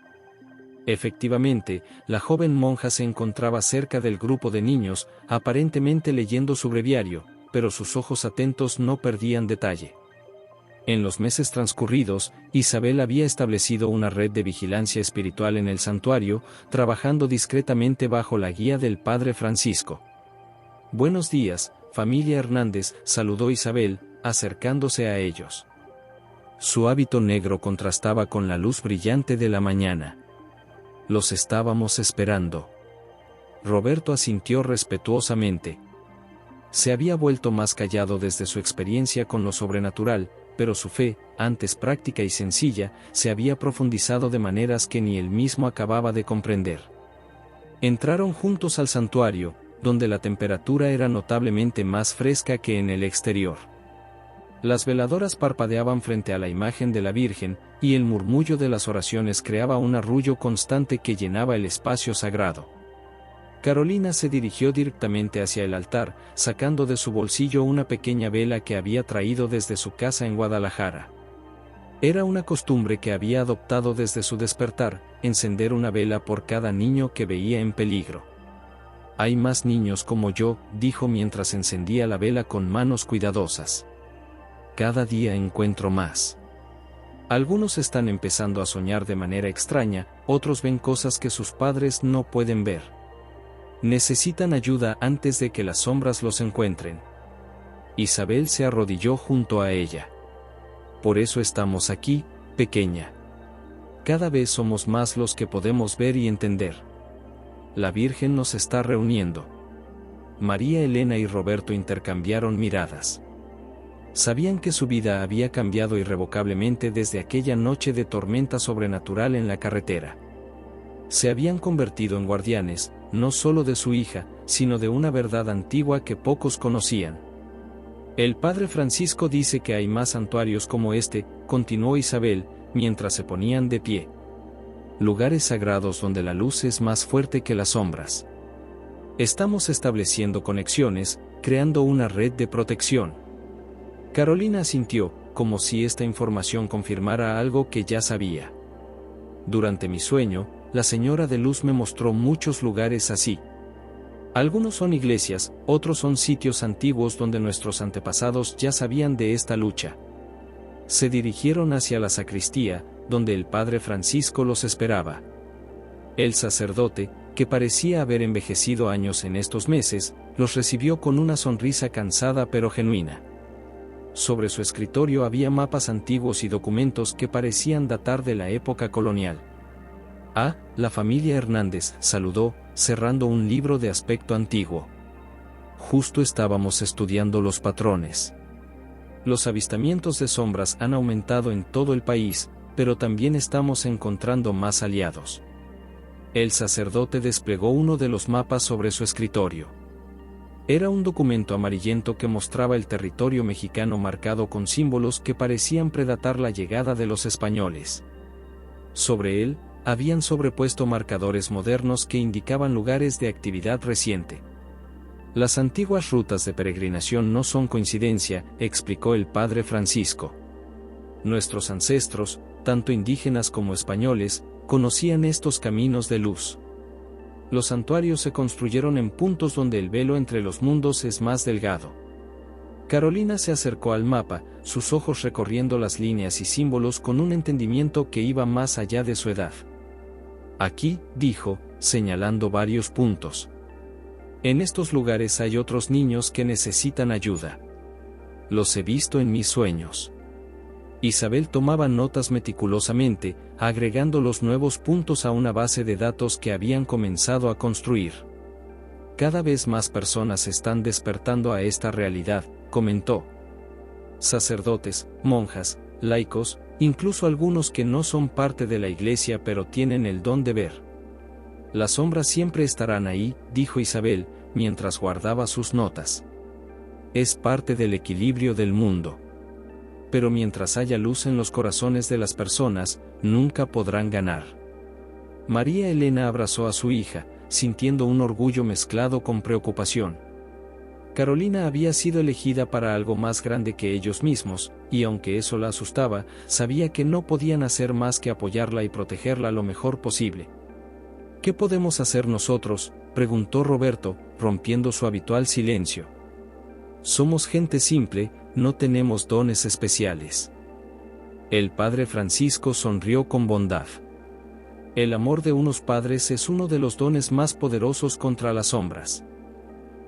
Efectivamente, la joven monja se encontraba cerca del grupo de niños, aparentemente leyendo su breviario, pero sus ojos atentos no perdían detalle. En los meses transcurridos, Isabel había establecido una red de vigilancia espiritual en el santuario, trabajando discretamente bajo la guía del padre Francisco. «Buenos días, familia Hernández», saludó Isabel, acercándose a ellos. Su hábito negro contrastaba con la luz brillante de la mañana. «Los estábamos esperando». Roberto asintió respetuosamente. Se había vuelto más callado desde su experiencia con lo sobrenatural, pero su fe, antes práctica y sencilla, se había profundizado de maneras que ni él mismo acababa de comprender. Entraron juntos al santuario, donde la temperatura era notablemente más fresca que en el exterior. Las veladoras parpadeaban frente a la imagen de la Virgen, y el murmullo de las oraciones creaba un arrullo constante que llenaba el espacio sagrado. Carolina se dirigió directamente hacia el altar, sacando de su bolsillo una pequeña vela que había traído desde su casa en Guadalajara. Era una costumbre que había adoptado desde su despertar, encender una vela por cada niño que veía en peligro. Hay más niños como yo, dijo mientras encendía la vela con manos cuidadosas. Cada día encuentro más. Algunos están empezando a soñar de manera extraña, otros ven cosas que sus padres no pueden ver. Necesitan ayuda antes de que las sombras los encuentren. Isabel se arrodilló junto a ella. Por eso estamos aquí, pequeña. Cada vez somos más los que podemos ver y entender. La Virgen nos está reuniendo. María Elena y Roberto intercambiaron miradas. Sabían que su vida había cambiado irrevocablemente desde aquella noche de tormenta sobrenatural en la carretera. Se habían convertido en guardianes, no solo de su hija, sino de una verdad antigua que pocos conocían. El padre Francisco dice que hay más santuarios como este, continuó Isabel, mientras se ponían de pie. Lugares sagrados donde la luz es más fuerte que las sombras. Estamos estableciendo conexiones, creando una red de protección. Carolina asintió, como si esta información confirmara algo que ya sabía. Durante mi sueño, la señora de luz me mostró muchos lugares así. Algunos son iglesias, otros son sitios antiguos donde nuestros antepasados ya sabían de esta lucha. Se dirigieron hacia la sacristía, donde el padre Francisco los esperaba. El sacerdote, que parecía haber envejecido años en estos meses, los recibió con una sonrisa cansada pero genuina. Sobre su escritorio había mapas antiguos y documentos que parecían datar de la época colonial. Ah, la familia Hernández, saludó, cerrando un libro de aspecto antiguo. Justo estábamos estudiando los patrones. Los avistamientos de sombras han aumentado en todo el país, pero también estamos encontrando más aliados. El sacerdote desplegó uno de los mapas sobre su escritorio. Era un documento amarillento que mostraba el territorio mexicano marcado con símbolos que parecían predatar la llegada de los españoles. Sobre él, habían sobrepuesto marcadores modernos que indicaban lugares de actividad reciente. Las antiguas rutas de peregrinación no son coincidencia, explicó el padre Francisco. Nuestros ancestros, tanto indígenas como españoles, conocían estos caminos de luz. Los santuarios se construyeron en puntos donde el velo entre los mundos es más delgado. Carolina se acercó al mapa, sus ojos recorriendo las líneas y símbolos con un entendimiento que iba más allá de su edad. Aquí, dijo, señalando varios puntos. En estos lugares hay otros niños que necesitan ayuda. Los he visto en mis sueños. Isabel tomaba notas meticulosamente, agregando los nuevos puntos a una base de datos que habían comenzado a construir. Cada vez más personas están despertando a esta realidad, comentó. Sacerdotes, monjas, laicos, incluso algunos que no son parte de la iglesia pero tienen el don de ver. Las sombras siempre estarán ahí, dijo Isabel, mientras guardaba sus notas. Es parte del equilibrio del mundo. Pero mientras haya luz en los corazones de las personas, nunca podrán ganar. María Elena abrazó a su hija, sintiendo un orgullo mezclado con preocupación. Carolina había sido elegida para algo más grande que ellos mismos, y aunque eso la asustaba, sabía que no podían hacer más que apoyarla y protegerla lo mejor posible. ¿Qué podemos hacer nosotros?, preguntó Roberto, rompiendo su habitual silencio. Somos gente simple, no tenemos dones especiales. El padre Francisco sonrió con bondad. El amor de unos padres es uno de los dones más poderosos contra las sombras.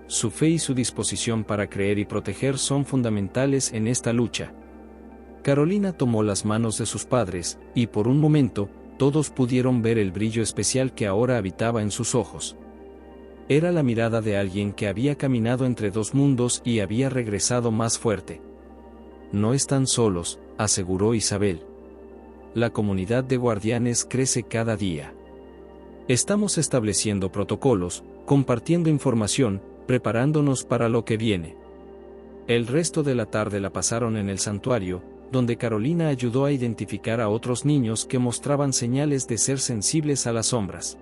Su fe y su disposición para creer y proteger son fundamentales en esta lucha. Carolina tomó las manos de sus padres, y por un momento, todos pudieron ver el brillo especial que ahora habitaba en sus ojos. Era la mirada de alguien que había caminado entre dos mundos y había regresado más fuerte. No están solos, aseguró Isabel. La comunidad de guardianes crece cada día. Estamos estableciendo protocolos, compartiendo información, preparándonos para lo que viene. El resto de la tarde la pasaron en el santuario, donde Carolina ayudó a identificar a otros niños que mostraban señales de ser sensibles a las sombras.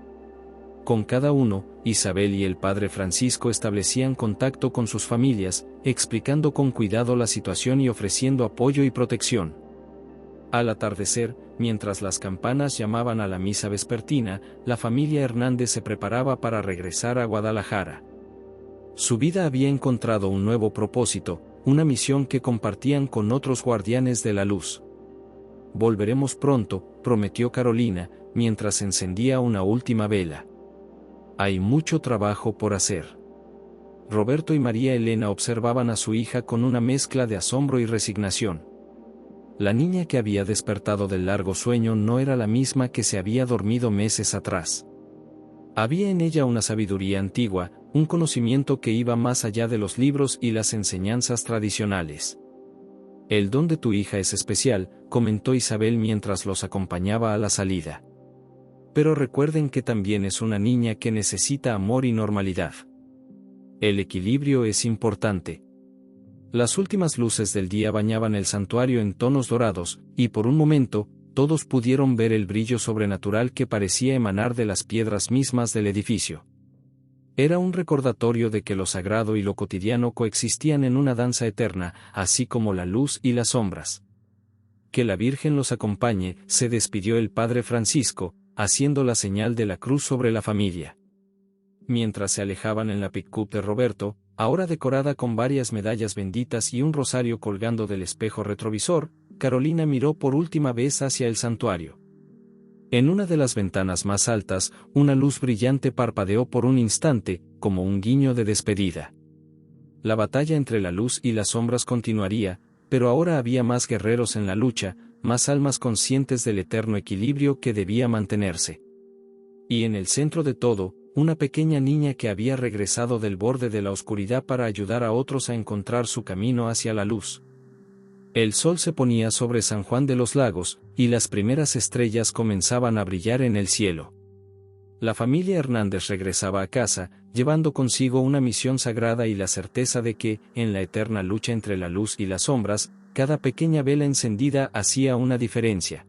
Con cada uno, Isabel y el padre Francisco establecían contacto con sus familias, explicando con cuidado la situación y ofreciendo apoyo y protección. Al atardecer, mientras las campanas llamaban a la misa vespertina, la familia Hernández se preparaba para regresar a Guadalajara. Su vida había encontrado un nuevo propósito, una misión que compartían con otros guardianes de la luz. Volveremos pronto, prometió Carolina, mientras encendía una última vela. Hay mucho trabajo por hacer. Roberto y María Elena observaban a su hija con una mezcla de asombro y resignación. La niña que había despertado del largo sueño no era la misma que se había dormido meses atrás. Había en ella una sabiduría antigua, un conocimiento que iba más allá de los libros y las enseñanzas tradicionales. El don de tu hija es especial, comentó Isabel mientras los acompañaba a la salida. Pero recuerden que también es una niña que necesita amor y normalidad. El equilibrio es importante. Las últimas luces del día bañaban el santuario en tonos dorados, y por un momento, todos pudieron ver el brillo sobrenatural que parecía emanar de las piedras mismas del edificio. Era un recordatorio de que lo sagrado y lo cotidiano coexistían en una danza eterna, así como la luz y las sombras. Que la Virgen los acompañe, se despidió el padre Francisco, haciendo la señal de la cruz sobre la familia. Mientras se alejaban en la pick-up de Roberto, ahora decorada con varias medallas benditas y un rosario colgando del espejo retrovisor, Carolina miró por última vez hacia el santuario. En una de las ventanas más altas, una luz brillante parpadeó por un instante, como un guiño de despedida. La batalla entre la luz y las sombras continuaría, pero ahora había más guerreros en la lucha, más almas conscientes del eterno equilibrio que debía mantenerse. Y en el centro de todo, una pequeña niña que había regresado del borde de la oscuridad para ayudar a otros a encontrar su camino hacia la luz. El sol se ponía sobre San Juan de los Lagos, y las primeras estrellas comenzaban a brillar en el cielo. La familia Hernández regresaba a casa, llevando consigo una misión sagrada y la certeza de que, en la eterna lucha entre la luz y las sombras, cada pequeña vela encendida hacía una diferencia.